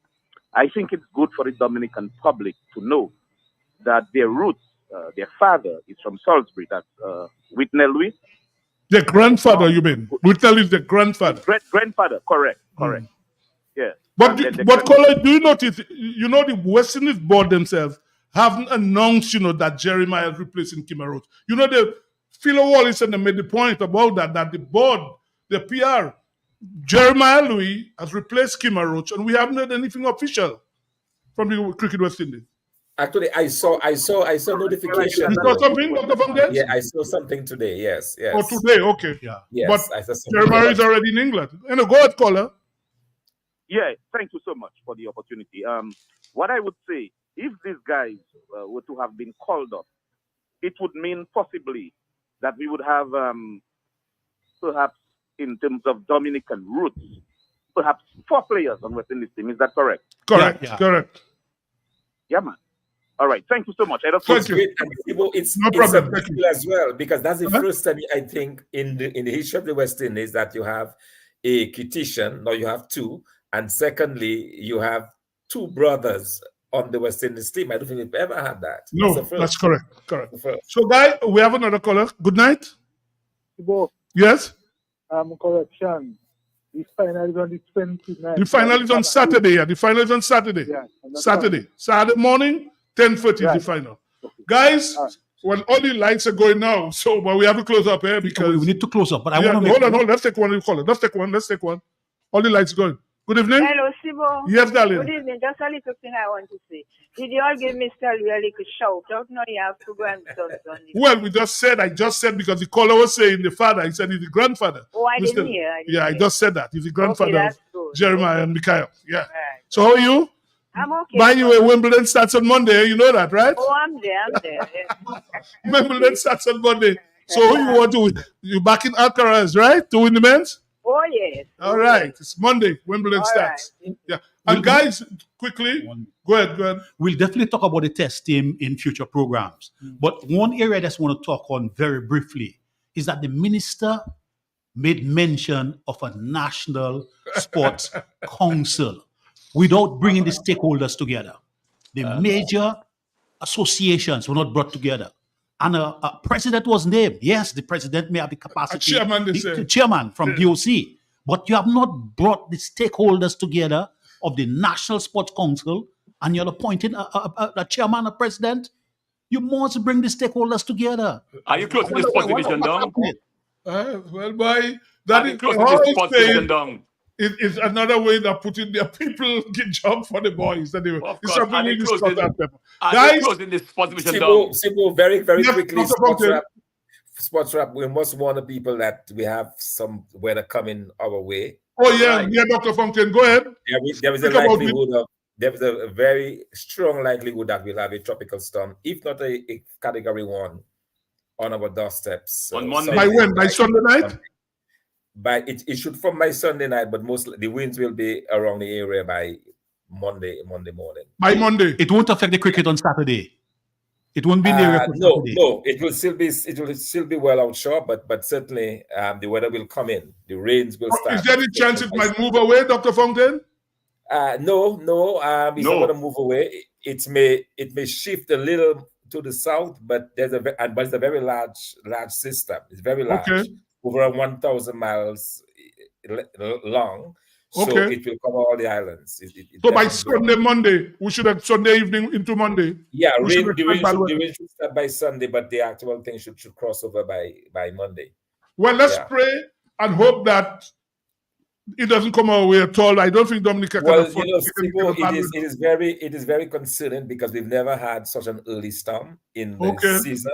I think it's good for the Dominican public to know that their roots, their father is from Salisbury, that's Whitney Louis. The grandfather, you mean? Whitney is the grandfather. Grandfather, correct. Yeah. But caller, do you notice, the West Indies board themselves haven't announced, that Jeremiah is replacing Kima Roach. The Philo Wallace and they made the point about that the board, the PR, Jeremiah Louis has replaced Kima Roach, and we haven't heard anything official from the Cricket West Indies. Actually, I saw notification. You saw something, Dr. Van Der? Yeah, I saw something today. Yes. Oh, today, okay. Yeah. But Yes, I saw something. Jeremiah is already in England. Go ahead, caller. Yeah, thank you so much for the opportunity. What I would say, if these guys were to have been called up, it would mean possibly that we would have, perhaps in terms of Dominican roots, perhaps 4 players on West Indies team. Is that correct? Correct. Correct. Yeah, man. All right. Thank you so much. It's No problem. a big deal as well, because that's the first time I think in the history of the West Indies that you have a kitician. Now you have 2, and secondly, you have 2 brothers on the West Indies team. I don't think we've ever had that. No, the first. that's correct. Correct. The first. So, guy, we have another caller. Good night. Both. Yes? Correction. The final is on the 29th. The final is on Saturday. Yeah, the final is on Saturday. Yeah, Saturday morning, 10:30 is the final. Guys, well, all the lights are going now, but we have to close up here because we need to close up. But I yeah, want to hold on. Let's take one. Let's take one. All the lights going. Good evening. Hello, Sibo. Yes, darling. Good evening. Just a little thing I want to say. Did you all give Mr. Lee a little shout out? No, you have to go and done. Well, I just said because the caller was saying the father. He said he's the grandfather. Oh, I didn't hear. I just said that. He's the grandfather that's of good. Jeremiah and Mikhail. Yeah. So how are you? I'm okay. By the way, Wimbledon starts on Monday. You know that, right? Oh, I'm there. Yeah. Wimbledon starts on Monday. So who you want to win? You back in Alcaraz, right? To win the men's? Oh, yes. All right. It's Monday. Wimbledon starts. Yeah. And guys, quickly, go ahead. We'll definitely talk about the test team in future programs. But one area I just want to talk on very briefly is that the minister made mention of a national sports council without bringing the stakeholders together. The major associations were not brought together. And a president was named. Yes, the president may have the capacity. Chairman, they say. The chairman from DOC. But you have not brought the stakeholders together of the National Sports Council, and you're appointing a chairman, a president. You must bring the stakeholders together. Are you closing the sports division down? Well, boy, Are you closing the sports division down? It's another way that putting their people get job for the boys. Anyway, it's something we discuss that. Guys, closing the sports division down. Sibo, very Yes, quickly, Dr. sports wrap. We must warn the people that we have some weather coming our way. Oh yeah, Dr. Fontaine, go ahead. There is a likelihood of there is a very strong likelihood that we'll have a tropical storm, if not a category 1, on our doorsteps on Monday. By when? By Sunday night? It should from by Sunday night, but mostly the winds will be around the area by Monday morning. By Monday, it won't affect the cricket on Saturday. It won't be in the area for no, Saturday. no. It will still be well outshore, but certainly the weather will come in. The rains will start. Is there any chance it might move away, Dr. Fontaine? No. It's not going to move away. It may shift a little to the south, but it's a very large system. It's very large. Okay. Over 1,000 miles long, so it will cover all the islands. So by Sunday, Monday, we should have Sunday evening into Monday. Yeah, the rain should start by Sunday, but the actual thing should cross over by Monday. Well, let's pray and hope that it doesn't come our way at all. I don't think Dominica can afford it is very concerning because we've never had such an early storm in the season.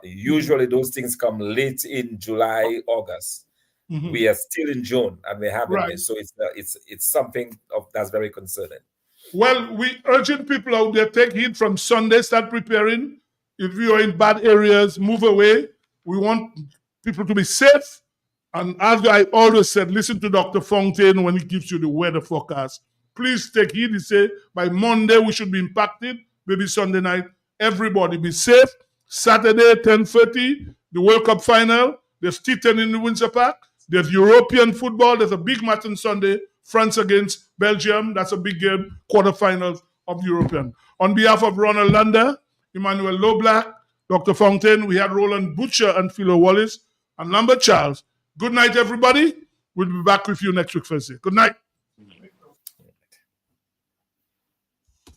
Usually those things come late in July, August. Mm-hmm. We are still in June and we haven't been. So it's something that's very concerning. Well, we urging people out there, take heed from Sunday, start preparing. If you are in bad areas, move away. We want people to be safe. And as I always said, listen to Dr. Fontaine when he gives you the weather forecast. Please take heed. He said by Monday we should be impacted. Maybe Sunday night. Everybody be safe. Saturday, 10:30, the World Cup final. There's T10 in the Windsor Park. There's European football. There's a big match on Sunday. France against Belgium. That's a big game. Quarterfinals of European. On behalf of Ronald Lander, Emmanuel Loblack, Dr. Fontaine, we had Roland Butcher and Philo Wallace and Lambert Charles. Good night, everybody. We'll be back with you next week, Thursday. Good night.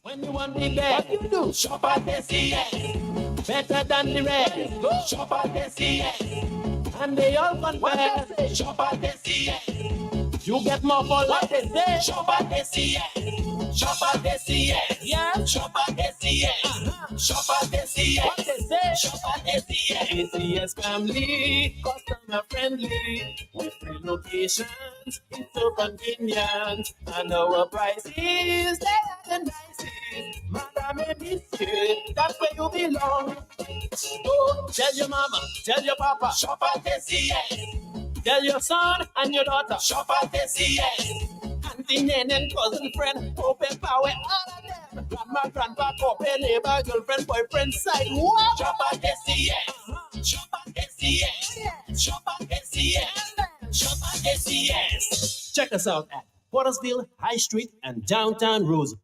When you want the best, what you do? Shop at SCS. Better than the rest. Go shop at SCS. And they all compare. Shop at SCS. You get more for what they say. Shop at SCS. Shop at SCS. Yeah. Shop at SCS. Shop at SCS. What they say. Shop at SCS. SCS family, customer friendly. With free locations, it's so convenient. And our prices, they are the nicest. Madam and Monsieur, that's where you belong. Go tell your mama, tell your papa, shop at SCS. Tell your son and your daughter, shop at SCS. Auntie, nan, and cousin, friend, open power, all of them. Grandma, grandpa, couple, neighbor, girlfriend, boyfriend, side, what? Shop at SCS. Shop at SCS. Shop at SCS. Shop at SCS. Check us out at Portersville, High Street, and downtown Roseau.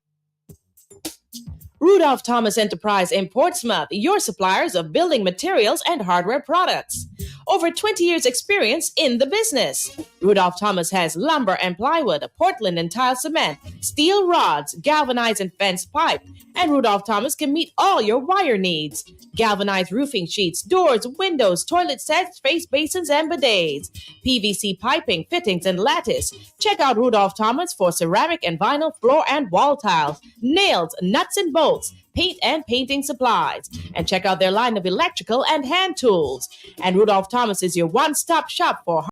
Rudolph Thomas Enterprise in Portsmouth, your suppliers of building materials and hardware products. Over 20 years experience in the business. Rudolph Thomas has lumber and plywood, Portland and tile cement, steel rods, galvanized and fenced pipe, and Rudolph Thomas can meet all your wire needs. Galvanized roofing sheets, doors, windows, toilet sets, face basins, and bidets, PVC piping, fittings, and lattice. Check out Rudolph Thomas for ceramic and vinyl floor and wall tiles, nails, nuts and bolts, paint and painting supplies. And check out their line of electrical and hand tools. And Rudolph Thomas is your one-stop shop for